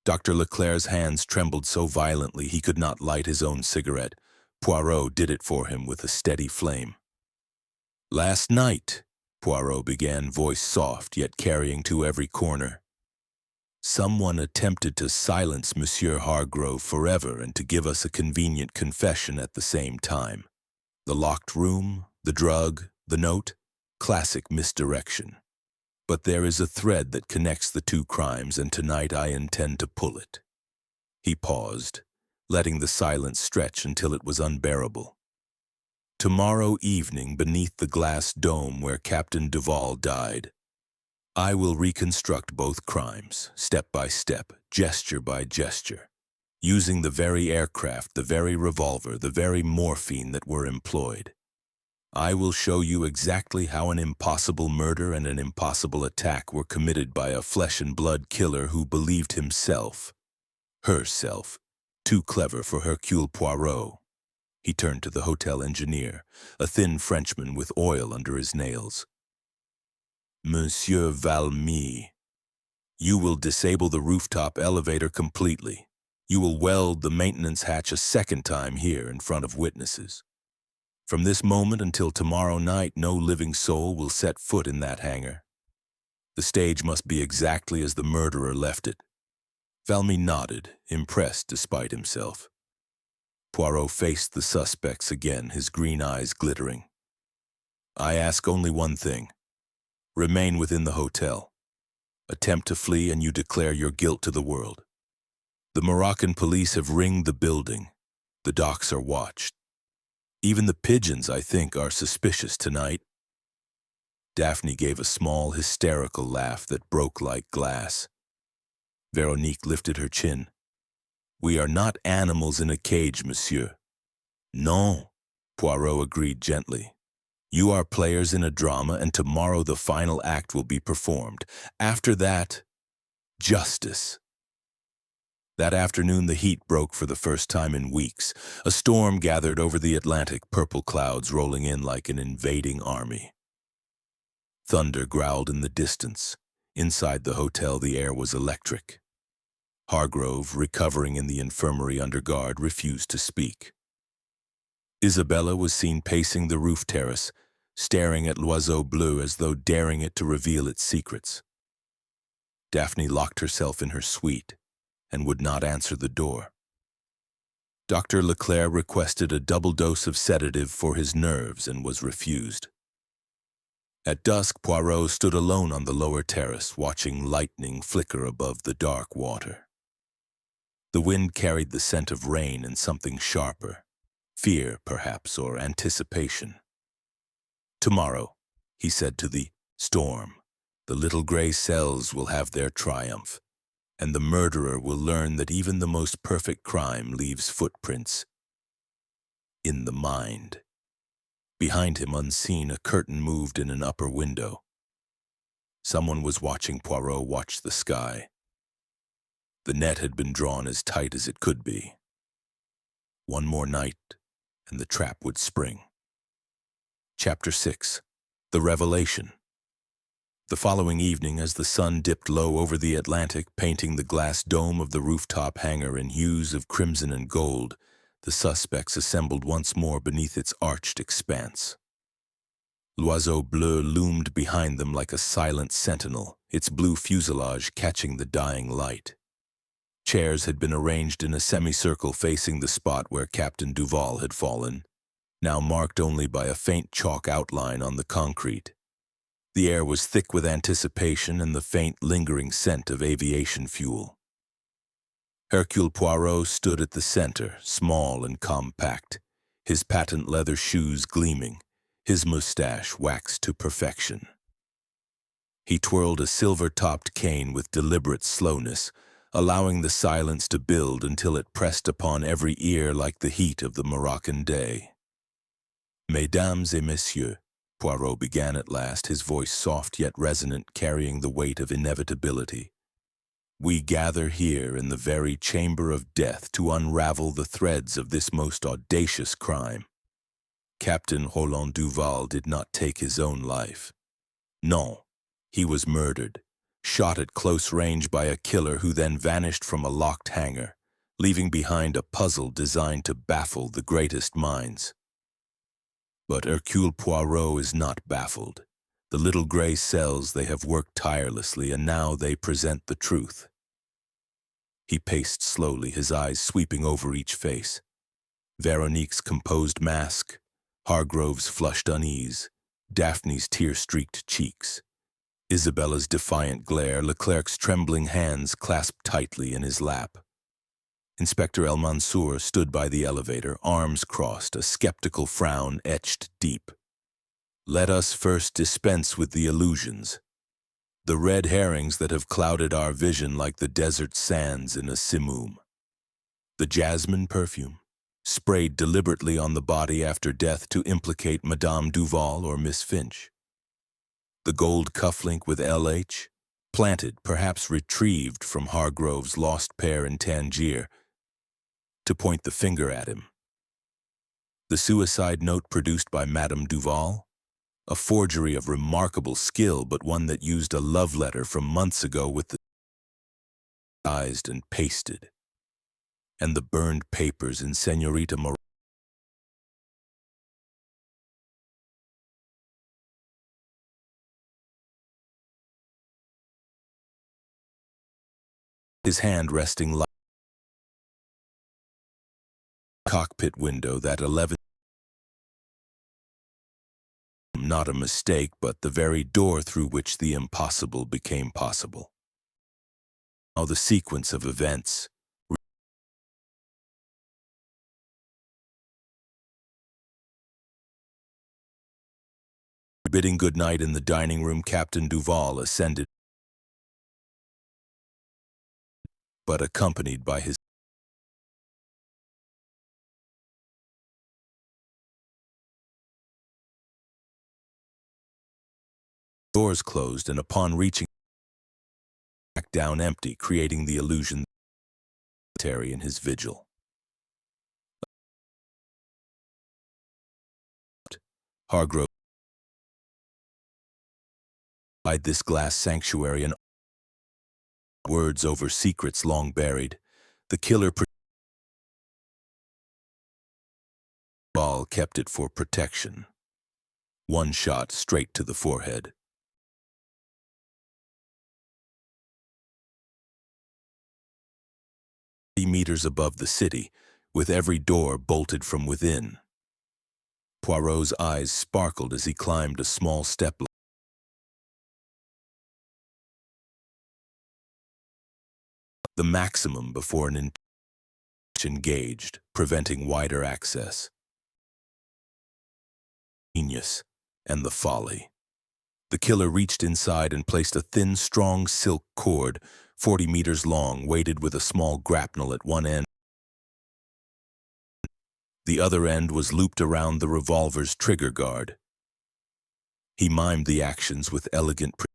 Dr. Leclerc's hands trembled so violently he could not light his own cigarette. Poirot did it for him with a steady flame. "Last night," Poirot began, voice soft yet carrying to every corner, "someone attempted to silence Monsieur Hargrove forever and to give us a convenient confession at the same time. The locked room, the drug, the note, classic misdirection. But there is a thread that connects the two crimes, and tonight I intend to pull it." He paused, letting the silence stretch until it was unbearable. "Tomorrow evening, beneath the glass dome where Captain Duval died, I will reconstruct both crimes, step by step, gesture by gesture, using the very aircraft, the very revolver, the very morphine that were employed. I will show you exactly how an impossible murder and an impossible attack were committed by a flesh-and-blood killer who believed himself, herself, too clever for Hercule Poirot." He turned to the hotel engineer, a thin Frenchman with oil under his nails. "Monsieur Valmy, you will disable the rooftop elevator completely. You will weld the maintenance hatch a second time here in front of witnesses. From this moment until tomorrow night, no living soul will set foot in that hangar. The stage must be exactly as the murderer left it." Valmy nodded, impressed despite himself. Poirot faced the suspects again, his green eyes glittering. "I ask only one thing. Remain within the hotel. Attempt to flee and you declare your guilt to the world. The Moroccan police have ringed the building. The docks are watched. Even the pigeons, I think, are suspicious tonight." Daphne gave a small, hysterical laugh that broke like glass. Veronique lifted her chin. "We are not animals in a cage, monsieur." "Non," Poirot agreed gently. "You are players in a drama, and tomorrow the final act will be performed. After that, justice." That afternoon the heat broke for the first time in weeks. A storm gathered over the Atlantic, purple clouds rolling in like an invading army. Thunder growled in the distance. Inside the hotel the air was electric. Hargrove, recovering in the infirmary under guard, refused to speak. Isabella was seen pacing the roof terrace, staring at l'oiseau bleu as though daring it to reveal its secrets. Daphne locked herself in her suite and would not answer the door. Dr. Leclerc requested a double dose of sedative for his nerves and was refused. At dusk, Poirot stood alone on the lower terrace, watching lightning flicker above the dark water. The wind carried the scent of rain and something sharper, fear, perhaps, or anticipation. "Tomorrow," he said to the storm, "the little gray cells will have their triumph, and the murderer will learn that even the most perfect crime leaves footprints in the mind." Behind him, unseen, a curtain moved in an upper window. Someone was watching Poirot watch the sky. The net had been drawn as tight as it could be. One more night, and the trap would spring. Chapter 6. The Revelation. The following evening, as the sun dipped low over the Atlantic, painting the glass dome of the rooftop hangar in hues of crimson and gold, the suspects assembled once more beneath its arched expanse. L'oiseau bleu loomed behind them like a silent sentinel, its blue fuselage catching the dying light. Chairs had been arranged in a semicircle facing the spot where Captain Duval had fallen, now marked only by a faint chalk outline on the concrete. The air was thick with anticipation and the faint, lingering scent of aviation fuel. Hercule Poirot stood at the center, small and compact, his patent leather shoes gleaming, his mustache waxed to perfection. He twirled a silver-topped cane with deliberate slowness, allowing the silence to build until it pressed upon every ear like the heat of the Moroccan day. "Mesdames et messieurs," Poirot began at last, his voice soft yet resonant, carrying the weight of inevitability. "We gather here in the very chamber of death to unravel the threads of this most audacious crime. Captain Roland Duval did not take his own life. Non, he was murdered, shot at close range by a killer who then vanished from a locked hangar, leaving behind a puzzle designed to baffle the greatest minds. But Hercule Poirot is not baffled. The little gray cells, they have worked tirelessly, and now they present the truth. He paced slowly, his eyes sweeping over each face. Veronique's composed mask, Hargrove's flushed unease, Daphne's tear-streaked cheeks, Isabella's defiant glare, Leclerc's trembling hands clasped tightly in his lap. Inspector El Mansour stood by the elevator, arms crossed, a skeptical frown etched deep. Let us first dispense with the illusions, the red herrings that have clouded our vision like the desert sands in a simoom. The jasmine perfume, sprayed deliberately on the body after death to implicate Madame Duval or Miss Finch. The gold cufflink with LH, planted, perhaps retrieved from Hargrove's lost pair in Tangier, to point the finger at him. The suicide note produced by Madame Duval, a forgery of remarkable skill, but one that used a love letter from months ago with the sized and pasted. And the burned papers in Señorita Moroccan. His hand resting light cockpit window, that 11. Not a mistake, but the very door through which the impossible became possible. Now the sequence of events. Bidding good night in the dining room, Captain Duval ascended, but accompanied by his doors closed, and upon reaching back down empty, creating the illusion in his vigil. Hargrove eyed this glass sanctuary and words over secrets long buried. The killer ball kept it for protection. One shot straight to the forehead. Meters above the city, with every door bolted from within. Poirot's eyes sparkled as he climbed a small step. The maximum before an engaged, preventing wider access. Genius and the folly. The killer reached inside and placed a thin, strong silk cord, 40 meters long, weighted with a small grapnel at one end. The other end was looped around the revolver's trigger guard. He mimed the actions with elegant precision.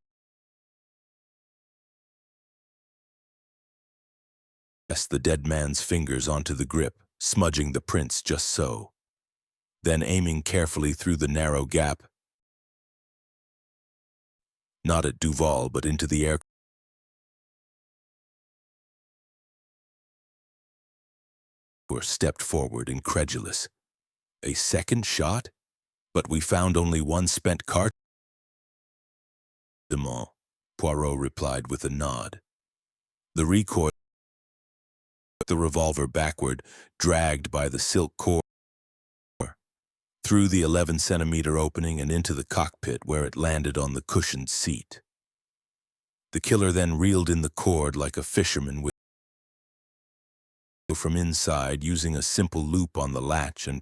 Pressed the dead man's fingers onto the grip, smudging the prints just so. Then aiming carefully through the narrow gap, not at Duval but into the air. Or stepped forward, incredulous. A second shot? But we found only one spent cartridge. Poirot replied with a nod. The recoil, the revolver backward, dragged by the silk cord, through the 11-centimeter opening and into the cockpit, where it landed on the cushioned seat. The killer then reeled in the cord like a fisherman with from inside, using a simple loop on the latch, and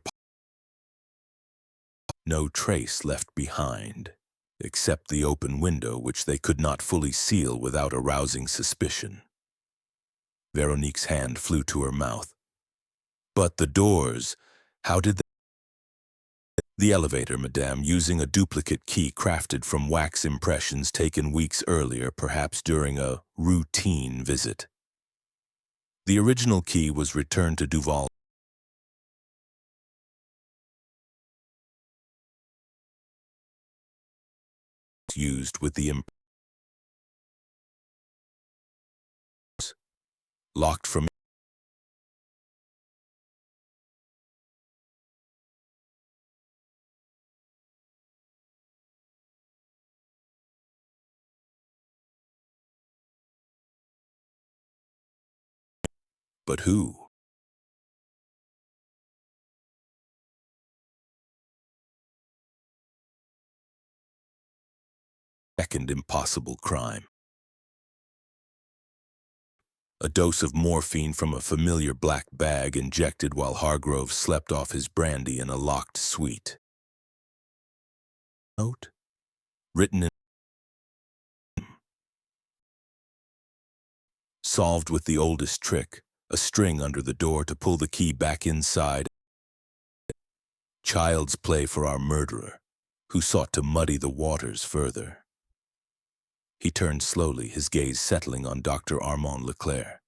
no trace left behind, except the open window, which they could not fully seal without arousing suspicion. Veronique's hand flew to her mouth. But the doors, how did they? The elevator, madame, using a duplicate key crafted from wax impressions taken weeks earlier, perhaps during a routine visit. The original key was returned to Duval. Used with the locked from But who? Second impossible crime. A dose of morphine from a familiar black bag injected while Hargrove slept off his brandy in a locked suite. Note? Written in solved with the oldest trick, a string under the door to pull the key back inside. Child's play for our murderer, who sought to muddy the waters further. He turned slowly, his gaze settling on Dr. Armand Leclerc.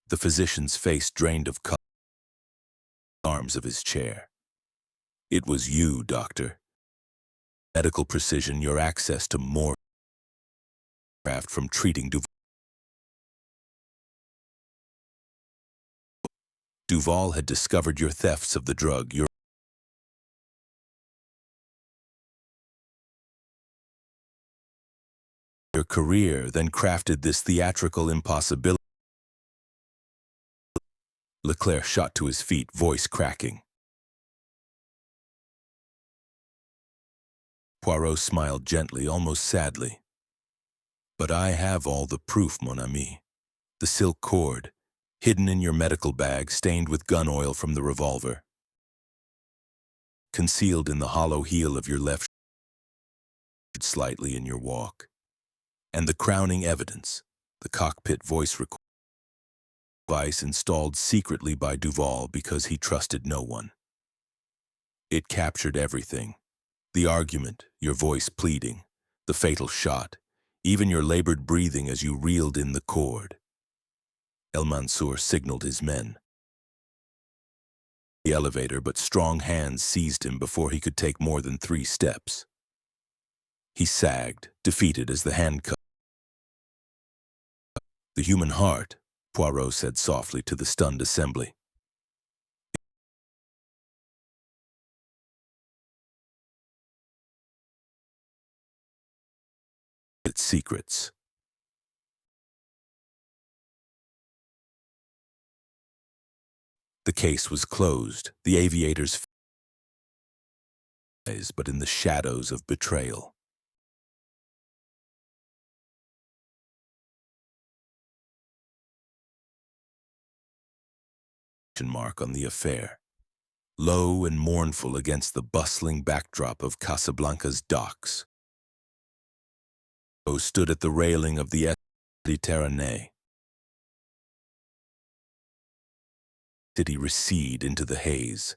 The physician's face drained of color, arms of his chair. It was you, doctor. Medical precision, your access to more craft from treating Duval had discovered your thefts of the drug, your career, then crafted this theatrical impossibility. Leclerc shot to his feet, voice cracking. Poirot smiled gently, almost sadly. But I have all the proof, mon ami. The silk cord, hidden in your medical bag, stained with gun oil from the revolver. Concealed in the hollow heel of your left shoulder, slightly in your walk. And the crowning evidence, the cockpit voice recorder device installed secretly by Duval because he trusted no one. It captured everything. The argument, your voice pleading, the fatal shot, even your labored breathing as you reeled in the cord. El Mansour signaled his men. The elevator, but strong hands seized him before he could take more than 3 steps. He sagged, defeated as the handcuff. The human heart, Poirot said softly to the stunned assembly. Its secrets. The case was closed, the aviator's face, but in the shadows of betrayal. Mark on the affair, low and mournful against the bustling backdrop of Casablanca's docks. Stood at the railing of the Mediterranean. City recede into the haze.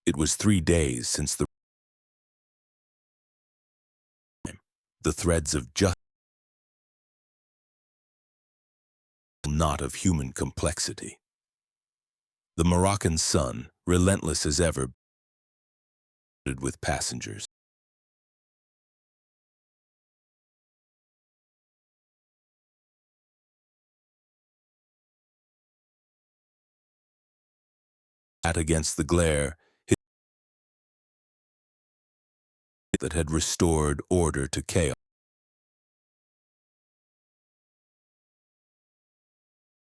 It was 3 days since the threads of justice, not of human complexity. The Moroccan sun, relentless as ever, with passengers. Against the glare, that had restored order to chaos.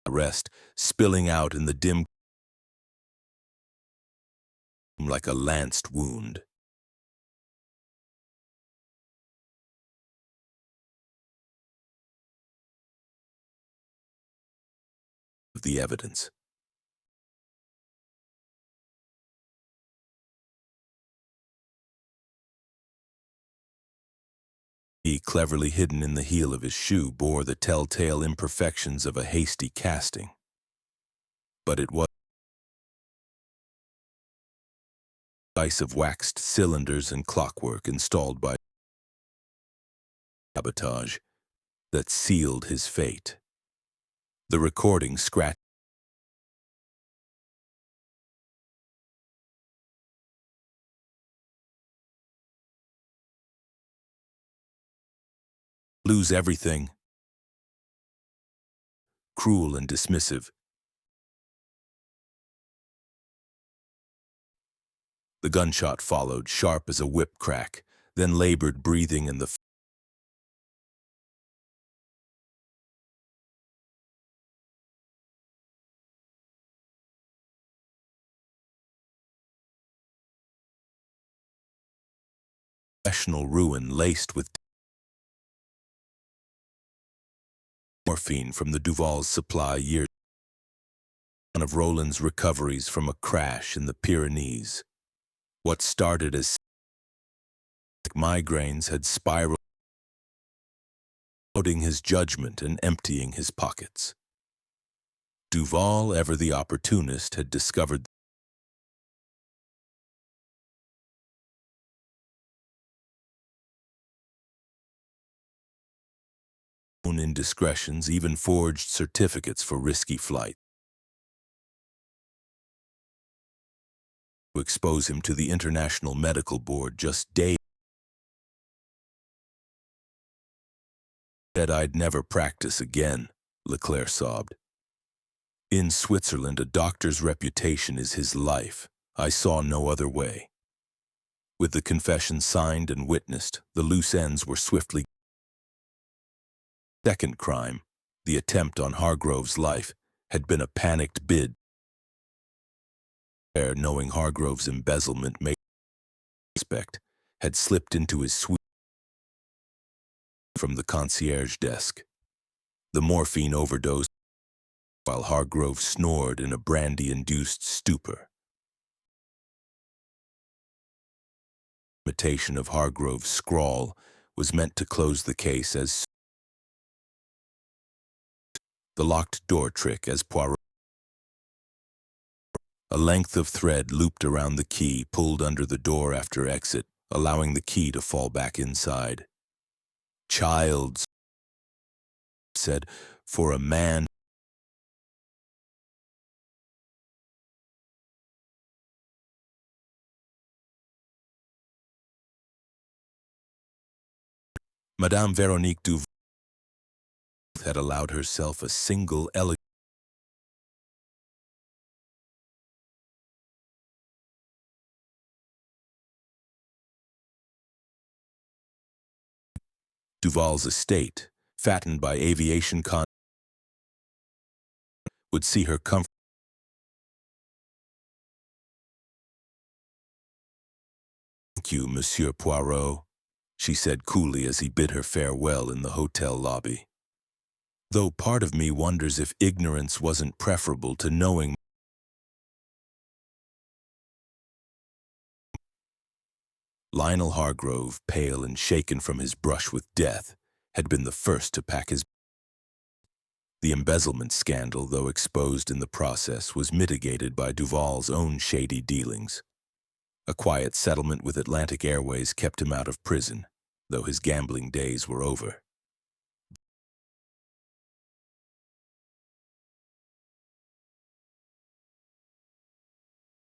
Rest, spilling out in the dim like a lanced wound. Of the evidence. He, cleverly hidden in the heel of his shoe, bore the telltale imperfections of a hasty casting. But it was a device of waxed cylinders and clockwork installed by sabotage that sealed his fate. The recording scratched. Lose everything. Cruel and dismissive. The gunshot followed, sharp as a whip crack, then labored breathing in the national ruin laced with morphine from the Duval's supply years. One of Roland's recoveries from a crash in the Pyrenees. What started as migraines had spiraled, clouding his judgment and emptying his pockets. Duval, ever the opportunist, had discovered own indiscretions, even forged certificates for risky flight. To expose him to the International Medical Board just days. Said I'd never practice again, Leclerc sobbed. In Switzerland, a doctor's reputation is his life. I saw no other way. With the confession signed and witnessed, the loose ends were swiftly. Second crime, the attempt on Hargrove's life, had been a panicked bid. Knowing Hargrove's embezzlement made suspect, had slipped into his suite from the concierge desk. The morphine overdose while Hargrove snored in a brandy-induced stupor. Imitation of Hargrove's scrawl was meant to close the case as the locked door trick as Poirot. A length of thread looped around the key pulled under the door after exit, allowing the key to fall back inside. Child's said, for a man. Madame Veronique Duval had allowed herself a single elegant Duval's estate, fattened by aviation would see her comfort. Thank you, Monsieur Poirot, she said coolly as he bid her farewell in the hotel lobby. Though part of me wonders if ignorance wasn't preferable to knowing. Lionel Hargrove, pale and shaken from his brush with death, had been the first to pack his. The embezzlement scandal, though exposed in the process, was mitigated by Duval's own shady dealings. A quiet settlement with Atlantic Airways kept him out of prison, though his gambling days were over.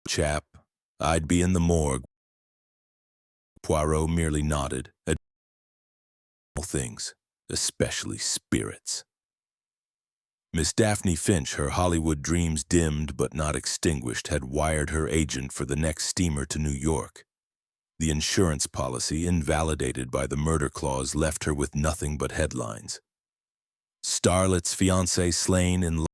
Chap, I'd be in the morgue. Poirot merely nodded at all things, especially spirits. Miss Daphne Finch, her Hollywood dreams dimmed but not extinguished, had wired her agent for the next steamer to New York. The insurance policy, invalidated by the murder clause, left her with nothing but headlines. Starlet's fiancé slain in.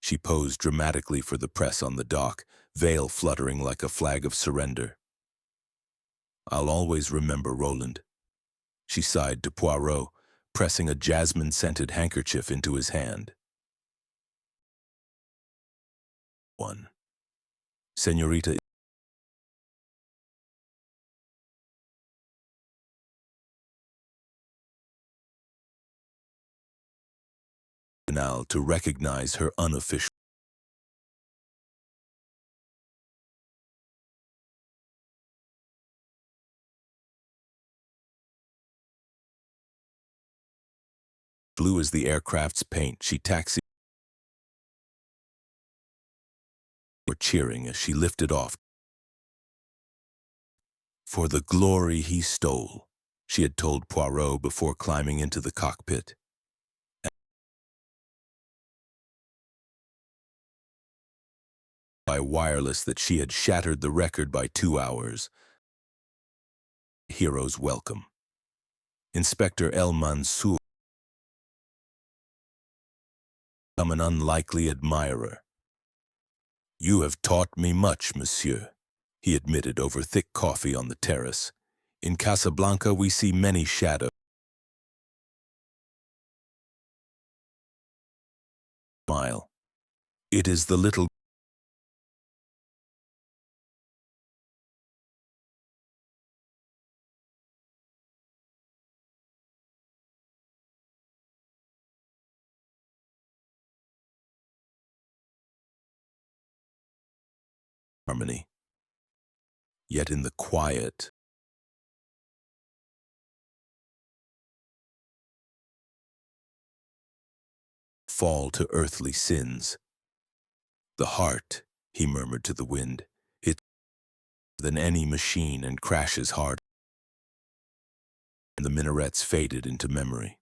She posed dramatically for the press on the dock, veil fluttering like a flag of surrender. I'll always remember Roland. She sighed to Poirot, pressing a jasmine-scented handkerchief into his hand. One. Señorita. To recognize her unofficial. Blue as the aircraft's paint, she taxied. Were cheering as she lifted off. For the glory he stole, she had told Poirot before climbing into the cockpit. By wireless that she had shattered the record by 2 hours. Hero's welcome. Inspector El Mansour, I'm an unlikely admirer. You have taught me much, monsieur, he admitted over thick coffee on the terrace. In Casablanca, we see many shadows. Smile. It is the little harmony. Yet in the quiet, fall to earthly sins. The heart, he murmured to the wind, it's than any machine and crashes hard. And the minarets faded into memory.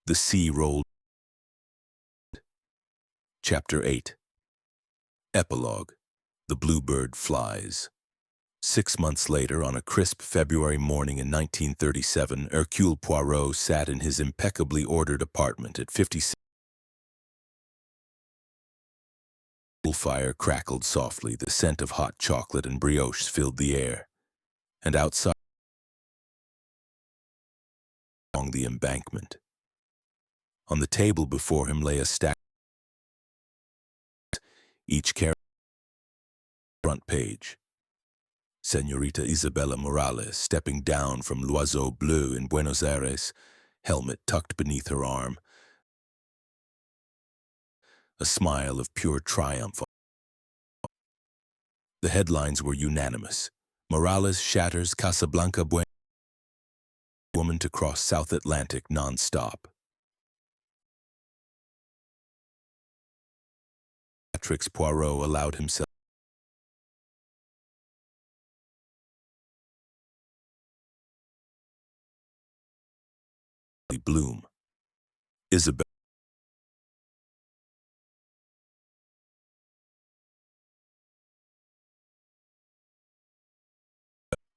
The sea rolled. Chapter 8. Epilogue. The bluebird flies. 6 months later, on a crisp February morning in 1937, Hercule Poirot sat in his impeccably ordered apartment at 56. The fire crackled softly, the scent of hot chocolate and brioches filled the air. And outside, along the embankment, on the table before him lay a stack, each carrying front page. Señorita Isabella Morales, stepping down from L'Oiseau Bleu in Buenos Aires, helmet tucked beneath her arm, a smile of pure triumph. The headlines were unanimous. Morales shatters Casablanca woman to cross South Atlantic non-stop. Beatrix Poirot allowed himself to bloom. Isabel.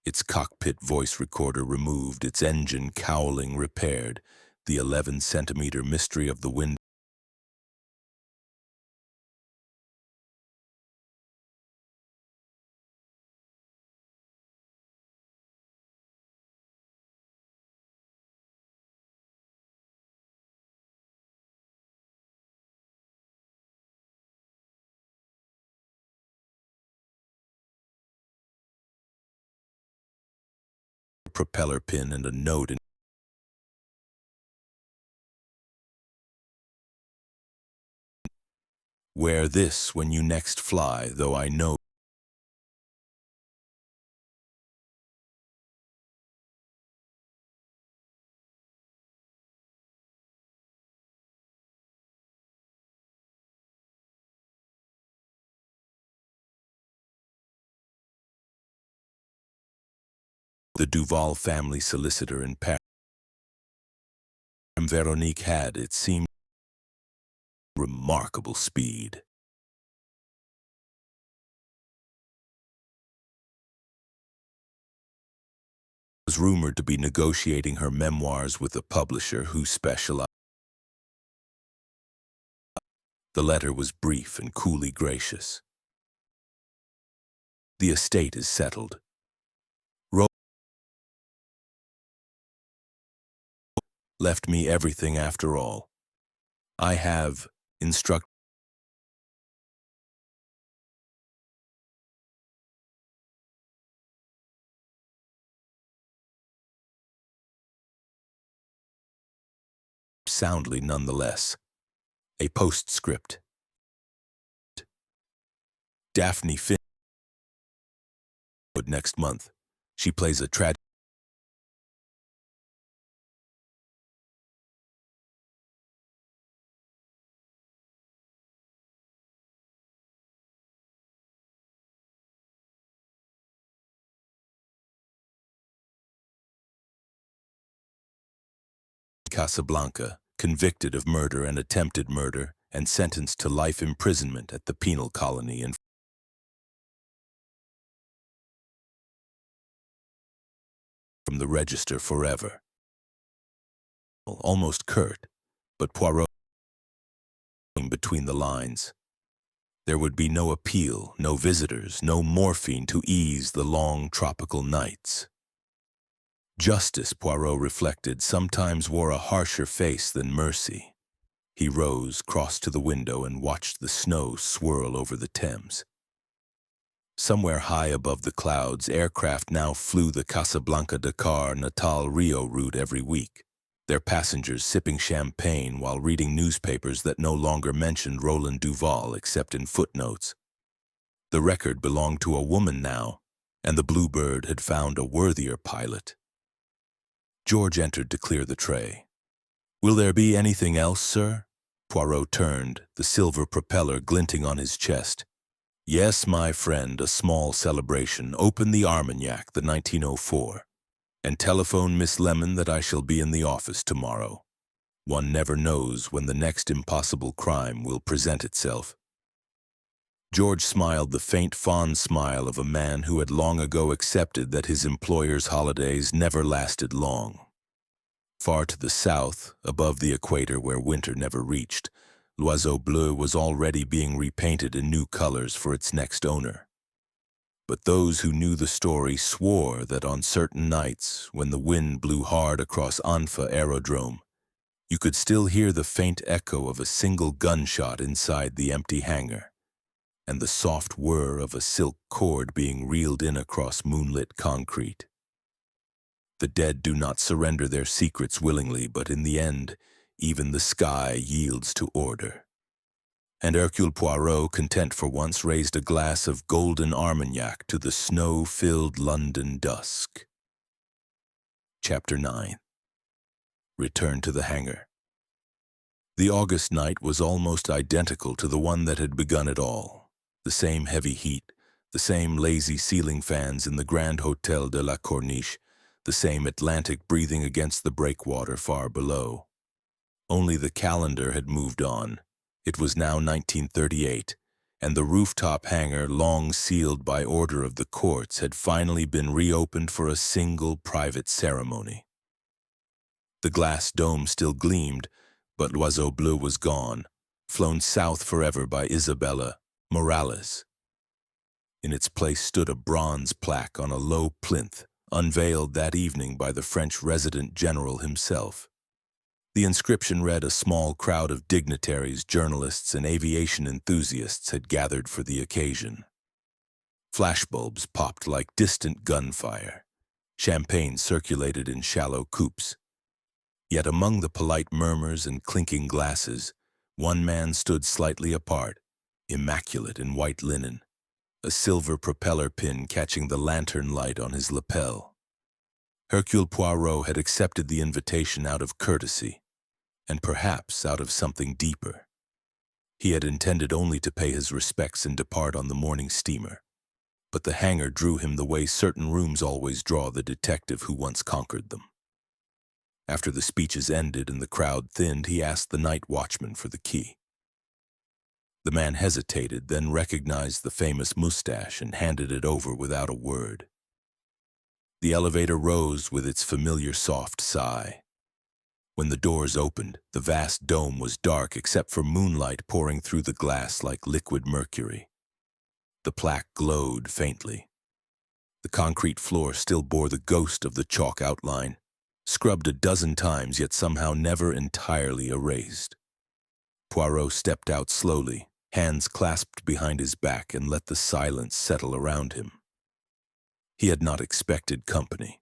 Its cockpit voice recorder removed, its engine cowling repaired, the 11-centimeter mystery of the wind. Propeller pin and a note in wear this when you next fly, though I know the Duval family solicitor in Paris. Veronique had, it seemed, remarkable speed. Was rumored to be negotiating her memoirs with a publisher who specialized. The letter was brief and coolly gracious. The estate is settled. Left me everything after all. I have instructed soundly nonetheless. A postscript. Daphne Finn. Next month. She plays a tragedy. Casablanca, convicted of murder and attempted murder, and sentenced to life imprisonment at the penal colony in from the register forever. Almost curt, but Poirot between the lines. There would be no appeal, no visitors, no morphine to ease the long tropical nights. Justice, Poirot reflected, sometimes wore a harsher face than mercy. He rose, crossed to the window, and watched the snow swirl over the Thames. Somewhere high above the clouds, aircraft now flew the Casablanca-Dakar-Natal-Rio route every week, their passengers sipping champagne while reading newspapers that no longer mentioned Roland Duval except in footnotes. The record belonged to a woman now, and the Bluebird had found a worthier pilot. George entered to clear the tray. "Will there be anything else, sir?" Poirot turned, the silver propeller glinting on his chest. "Yes, my friend, a small celebration. Open the Armagnac, the 1904, and telephone Miss Lemon that I shall be in the office tomorrow. One never knows when the next impossible crime will present itself." George smiled the faint, fond smile of a man who had long ago accepted that his employer's holidays never lasted long. Far to the south, above the equator where winter never reached, L'Oiseau Bleu was already being repainted in new colors for its next owner. But those who knew the story swore that on certain nights, when the wind blew hard across Anfa Aerodrome, you could still hear the faint echo of a single gunshot inside the empty hangar, and the soft whir of a silk cord being reeled in across moonlit concrete. The dead do not surrender their secrets willingly, but in the end, even the sky yields to order. And Hercule Poirot, content for once, raised a glass of golden Armagnac to the snow-filled London dusk. Chapter 9. Return to the hangar. The August night was almost identical to the one that had begun it all. The same heavy heat, the same lazy ceiling fans in the Grand Hôtel de la Corniche, the same Atlantic breathing against the breakwater far below. Only the calendar had moved on. It was now 1938, and the rooftop hangar, long sealed by order of the courts, had finally been reopened for a single private ceremony. The glass dome still gleamed, but L'Oiseau Bleu was gone, flown south forever by Isabella Morales. In its place stood a bronze plaque on a low plinth, unveiled that evening by the French resident general himself. The inscription read, "A small crowd of dignitaries, journalists, and aviation enthusiasts had gathered for the occasion." Flashbulbs popped like distant gunfire. Champagne circulated in shallow coupes. Yet among the polite murmurs and clinking glasses, one man stood slightly apart, immaculate in white linen, a silver propeller pin catching the lantern light on his lapel. Hercule Poirot had accepted the invitation out of courtesy, and perhaps out of something deeper. He had intended only to pay his respects and depart on the morning steamer, but the hangar drew him the way certain rooms always draw the detective who once conquered them. After the speeches ended and the crowd thinned, he asked the night watchman for the key. The man hesitated, then recognized the famous mustache and handed it over without a word. The elevator rose with its familiar soft sigh. When the doors opened, the vast dome was dark except for moonlight pouring through the glass like liquid mercury. The plaque glowed faintly. The concrete floor still bore the ghost of the chalk outline, scrubbed a dozen times yet somehow never entirely erased. Poirot stepped out slowly, hands clasped behind his back, and let the silence settle around him. He had not expected company.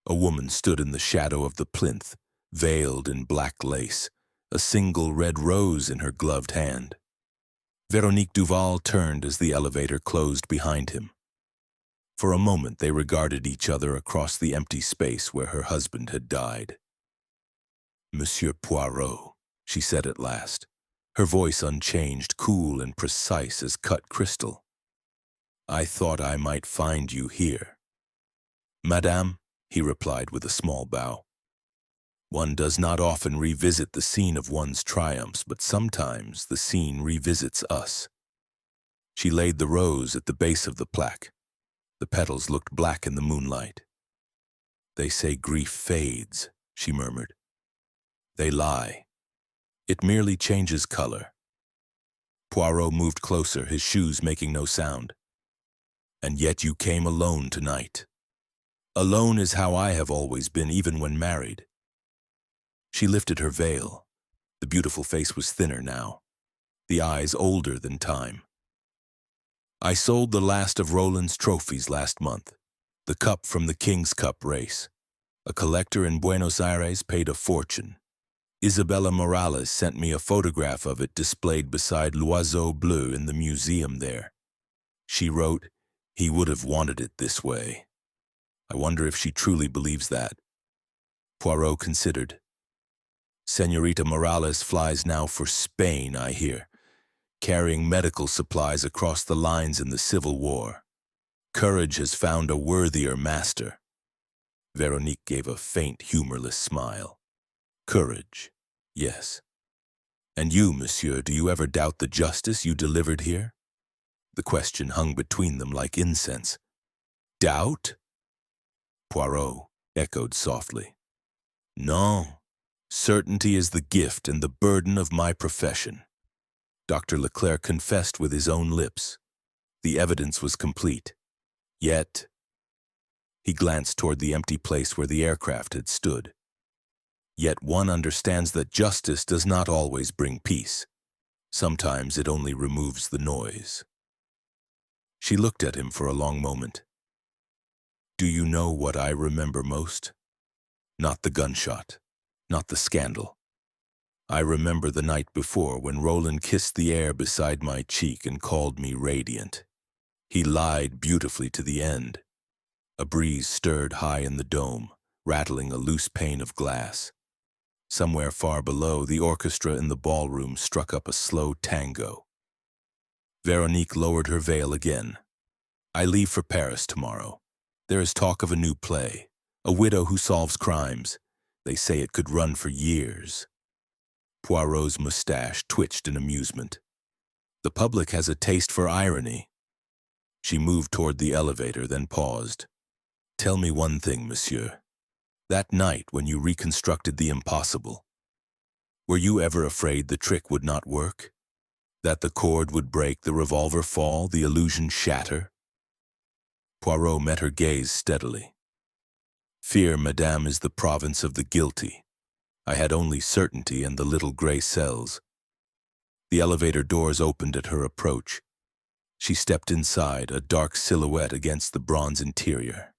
A woman stood in the shadow of the plinth, veiled in black lace, a single red rose in her gloved hand. Véronique Duval turned as the elevator closed behind him. For a moment they regarded each other across the empty space where her husband had died. "Monsieur Poirot," she said at last, her voice unchanged, cool and precise as cut crystal. "I thought I might find you here." "Madame," he replied with a small bow. "One does not often revisit the scene of one's triumphs, but sometimes the scene revisits us." She laid the rose at the base of the plaque. The petals looked black in the moonlight. They say grief fades, she murmured. They lie. It merely changes color. Poirot moved closer, his shoes making no sound. And yet you came alone tonight. Alone is how I have always been, even when married. She lifted her veil. The beautiful face was thinner now, the eyes older than time. I sold the last of Roland's trophies last month, the cup from the King's Cup race. A collector in Buenos Aires paid a fortune. Isabella Morales sent me a photograph of it displayed beside L'Oiseau Bleu in the museum there. She wrote, "He would have wanted it this way." I wonder if she truly believes that. Poirot considered. Señorita Morales flies now for Spain, I hear, carrying medical supplies across the lines in the Civil War. Courage has found a worthier master. Veronique gave a faint, humorless smile. Courage, yes. And you, monsieur, do you ever doubt the justice you delivered here? The question hung between them like incense. Doubt? Poirot echoed softly. No. Certainty is the gift and the burden of my profession. Dr. Leclerc confessed with his own lips. The evidence was complete. Yet, he glanced toward the empty place where the aircraft had stood. Yet one understands that justice does not always bring peace. Sometimes it only removes the noise. She looked at him for a long moment. Do you know what I remember most? Not the gunshot, not the scandal. I remember the night before when Roland kissed the air beside my cheek and called me radiant. He lied beautifully to the end. A breeze stirred high in the dome, rattling a loose pane of glass. Somewhere far below, the orchestra in the ballroom struck up a slow tango. Veronique lowered her veil again. I leave for Paris tomorrow. There is talk of a new play, A Widow Who Solves Crimes. They say it could run for years. Poirot's mustache twitched in amusement. The public has a taste for irony. She moved toward the elevator, then paused. Tell me one thing, monsieur. That night when you reconstructed the impossible, were you ever afraid the trick would not work? That the cord would break, the revolver fall, the illusion shatter? Poirot met her gaze steadily. Fear, madame, is the province of the guilty. I had only certainty and the little gray cells. The elevator doors opened at her approach. She stepped inside, a dark silhouette against the bronze interior.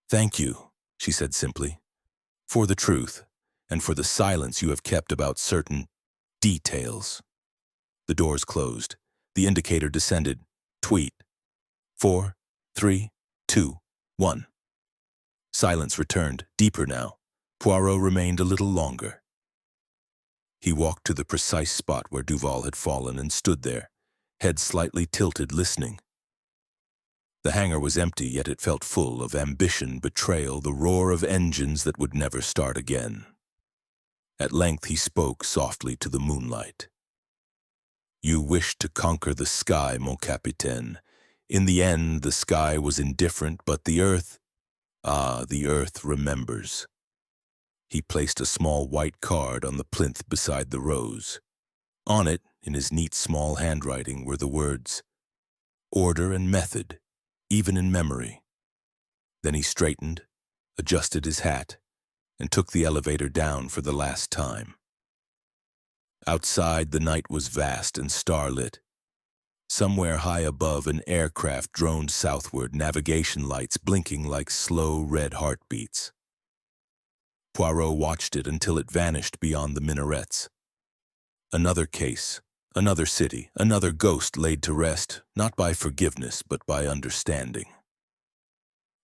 Thank you, she said simply, for the truth and for the silence you have kept about certain details. The doors closed. The indicator descended. Tweet. 4, 3, 2, 1. Silence returned, deeper now. Poirot remained a little longer. He walked to the precise spot where Duval had fallen and stood there, head slightly tilted, listening. The hangar was empty, yet it felt full of ambition, betrayal, the roar of engines that would never start again. At length he spoke softly to the moonlight. You wished to conquer the sky, mon capitaine. In the end, the sky was indifferent, but the earth, the earth remembers. He placed a small white card on the plinth beside the rose. On it, in his neat small handwriting, were the words, Order and method, even in memory. Then he straightened, adjusted his hat, and took the elevator down for the last time. Outside, the night was vast and starlit. Somewhere high above, an aircraft droned southward, navigation lights blinking like slow red heartbeats. Poirot watched it until it vanished beyond the minarets. Another case, another city, another ghost laid to rest, not by forgiveness, but by understanding.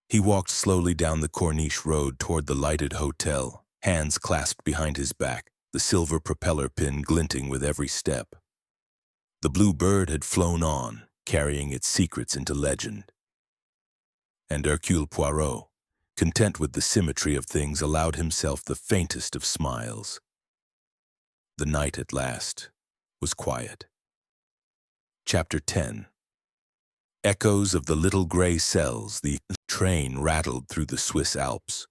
He walked slowly down the Corniche road toward the lighted hotel, hands clasped behind his back, the silver propeller pin glinting with every step. The blue bird had flown on, carrying its secrets into legend. And Hercule Poirot, content with the symmetry of things, allowed himself the faintest of smiles. The night at last was quiet. Chapter 10. Echoes of the little gray cells, the train rattled through the Swiss Alps.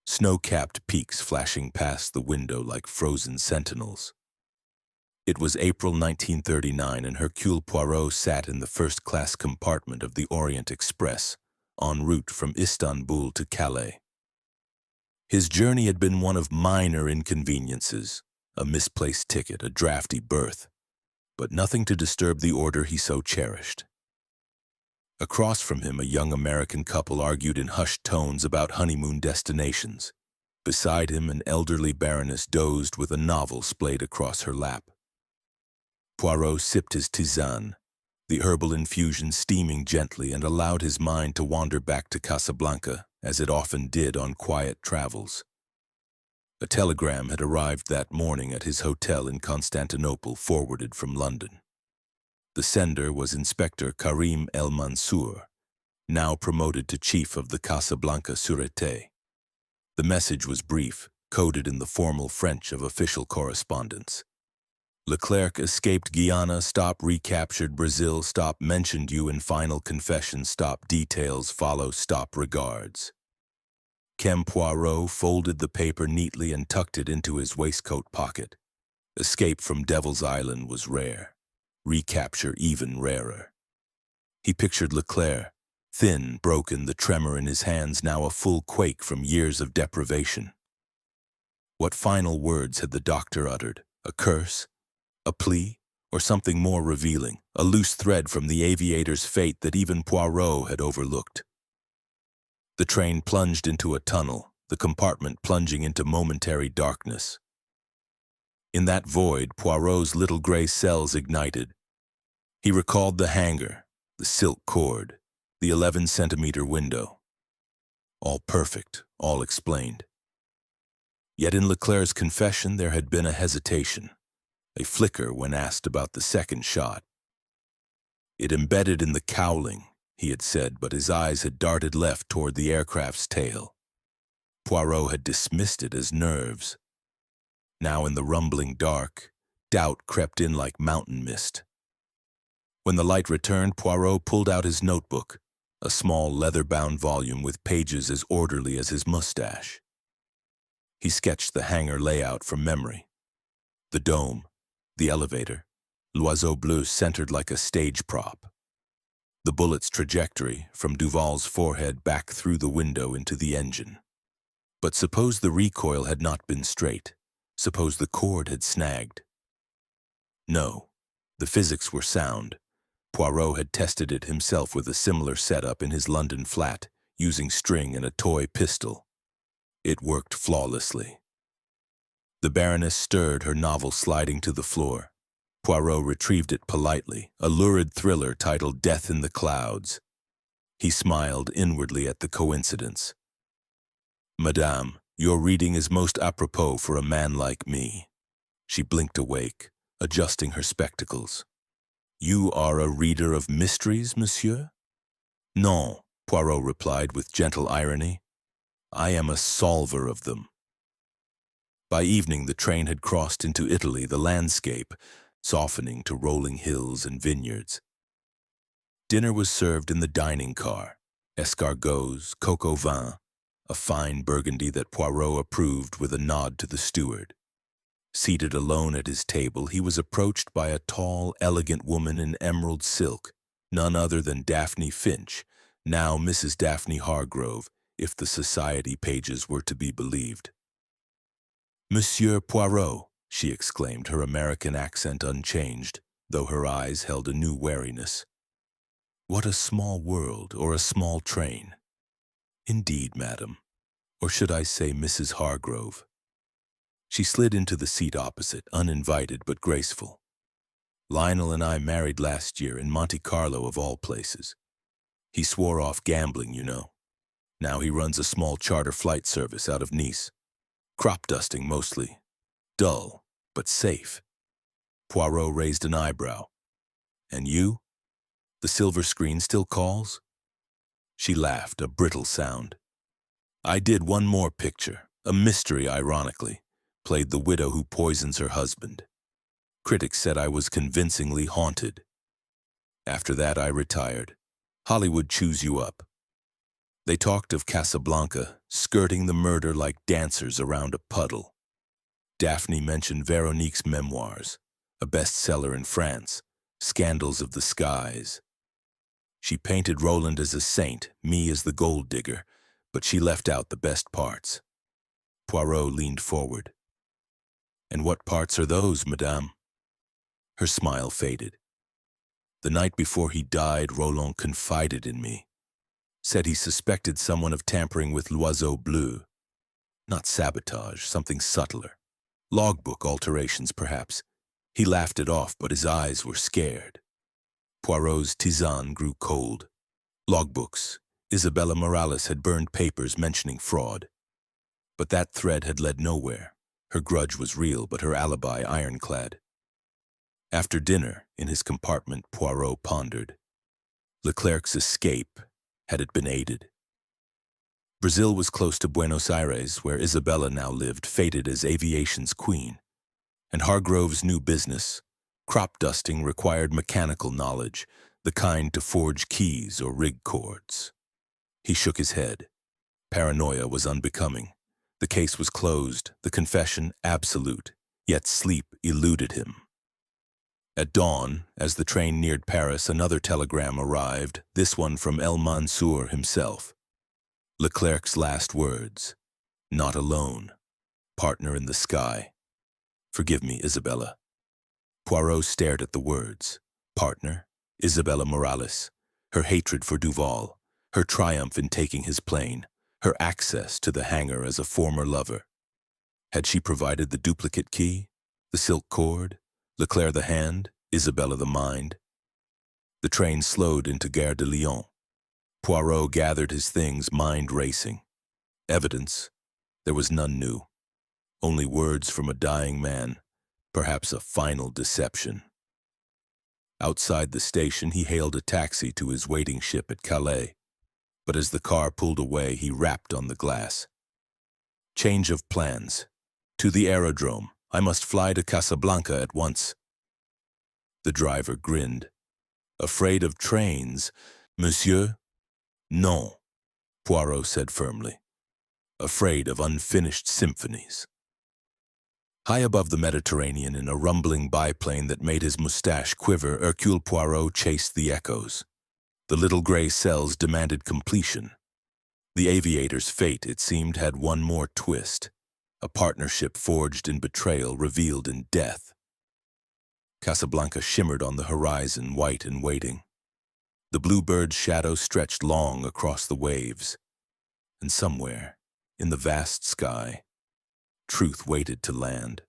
snow-capped peaks flashing past the window like frozen sentinels. It was April 1939, and Hercule Poirot sat in the first-class compartment of the Orient Express, en route from Istanbul to Calais. His journey had been one of minor inconveniences, a misplaced ticket, a drafty berth, but nothing to disturb the order he so cherished. Across from him, a young American couple argued in hushed tones about honeymoon destinations. Beside him, an elderly baroness dozed with a novel splayed across her lap. Poirot sipped his tisane, the herbal infusion steaming gently, and allowed his mind to wander back to Casablanca, as it often did on quiet travels. A telegram had arrived that morning at his hotel in Constantinople, forwarded from London. The sender was Inspector Karim El Mansour, now promoted to chief of the Casablanca Sûreté. The message was brief, coded in the formal French of official correspondence. Leclerc escaped Guyana, stop recaptured Brazil, stop mentioned you in final confession, stop details follow, stop regards. Kem Poirot folded the paper neatly and tucked it into his waistcoat pocket. Escape from Devil's Island was rare. Recapture even rarer. He pictured Leclerc, thin, broken, the tremor in his hands now a full quake from years of deprivation. What final words had the doctor uttered? A curse? A plea? Or something more revealing? A loose thread from the Aviator's fate that even Poirot had overlooked. The train plunged into a tunnel, the compartment plunging into momentary darkness. In that void, Poirot's little gray cells ignited. He recalled the hangar, the silk cord, the 11-centimeter window. All perfect, all explained. Yet in Leclerc's confession there had been a hesitation, a flicker when asked about the second shot. It embedded in the cowling, he had said, but his eyes had darted left toward the aircraft's tail. Poirot had dismissed it as nerves. Now in the rumbling dark, doubt crept in like mountain mist. When the light returned, Poirot pulled out his notebook, a small leather-bound volume with pages as orderly as his mustache. He sketched the hangar layout from memory. The dome, the elevator, l'oiseau bleu centered like a stage prop. The bullet's trajectory from Duval's forehead back through the window into the engine. But suppose the recoil had not been straight. Suppose the cord had snagged. No, the physics were sound. Poirot had tested it himself with a similar setup in his London flat, using string and a toy pistol. It worked flawlessly. The Baroness stirred, her novel sliding to the floor. Poirot retrieved it politely, a lurid thriller titled Death in the Clouds. He smiled inwardly at the coincidence. Madame, your reading is most apropos for a man like me. She blinked awake, adjusting her spectacles. You are a reader of mysteries, monsieur? Non, Poirot replied with gentle irony. I am a solver of them. By evening, the train had crossed into Italy, the landscape softening to rolling hills and vineyards. Dinner was served in the dining car, escargots, coq au vin, a fine burgundy that Poirot approved with a nod to the steward. Seated alone at his table, he was approached by a tall, elegant woman in emerald silk, none other than Daphne Finch, now Mrs. Daphne Hargrove, if the society pages were to be believed. Monsieur Poirot, she exclaimed, her American accent unchanged, though her eyes held a new wariness. What a small world, or a small train. Indeed, madam. Or should I say Mrs. Hargrove? She slid into the seat opposite, uninvited but graceful. Lionel and I married last year in Monte Carlo of all places. He swore off gambling, you know. Now he runs a small charter flight service out of Nice. Crop dusting mostly. Dull, but safe. Poirot raised an eyebrow. And you? The silver screen still calls? She laughed, a brittle sound. I did one more picture, a mystery ironically, played the widow who poisons her husband. Critics said I was convincingly haunted. After that I retired. Hollywood chews you up. They talked of Casablanca, skirting the murder like dancers around a puddle. Daphne mentioned Veronique's memoirs, a bestseller in France, Scandals of the Skies. She painted Roland as a saint, me as the gold digger, but she left out the best parts. Poirot leaned forward. "And what parts are those, madame?" Her smile faded. "The night before he died, Roland confided in me. Said he suspected someone of tampering with l'Oiseau Bleu. Not sabotage, something subtler. Logbook alterations, perhaps. He laughed it off, but his eyes were scared." Poirot's tisane grew cold. Logbooks. Isabella Morales had burned papers mentioning fraud. But that thread had led nowhere. Her grudge was real, but her alibi ironclad. After dinner, in his compartment, Poirot pondered. Leclerc's escape, had it been aided? Brazil was close to Buenos Aires, where Isabella now lived, fated as aviation's queen. And Hargrove's new business, crop dusting, required mechanical knowledge, the kind to forge keys or rig cords. He shook his head. Paranoia was unbecoming. The case was closed, the confession absolute, yet sleep eluded him. At dawn, as the train neared Paris, another telegram arrived, this one from El Mansour himself. Leclerc's last words: "Not alone. Partner in the sky. Forgive me, Isabella." Poirot stared at the words. Partner, Isabella Morales, her hatred for Duval, her triumph in taking his plane, her access to the hangar as a former lover. Had she provided the duplicate key, the silk cord, Leclerc the hand, Isabella the mind? The train slowed into Gare de Lyon. Poirot gathered his things, mind racing. Evidence. There was none new. Only words from a dying man, perhaps a final deception. Outside the station, he hailed a taxi to his waiting ship at Calais. But as the car pulled away, he rapped on the glass. "Change of plans. To the aerodrome. I must fly to Casablanca at once." The driver grinned. "Afraid of trains, monsieur?" "Non," Poirot said firmly. "Afraid of unfinished symphonies." High above the Mediterranean, in a rumbling biplane that made his mustache quiver, Hercule Poirot chased the echoes. The little gray cells demanded completion. The Aviator's fate, it seemed, had one more twist. A partnership forged in betrayal, revealed in death. Casablanca shimmered on the horizon, white and waiting. The bluebird's shadow stretched long across the waves. And somewhere, in the vast sky, truth waited to land.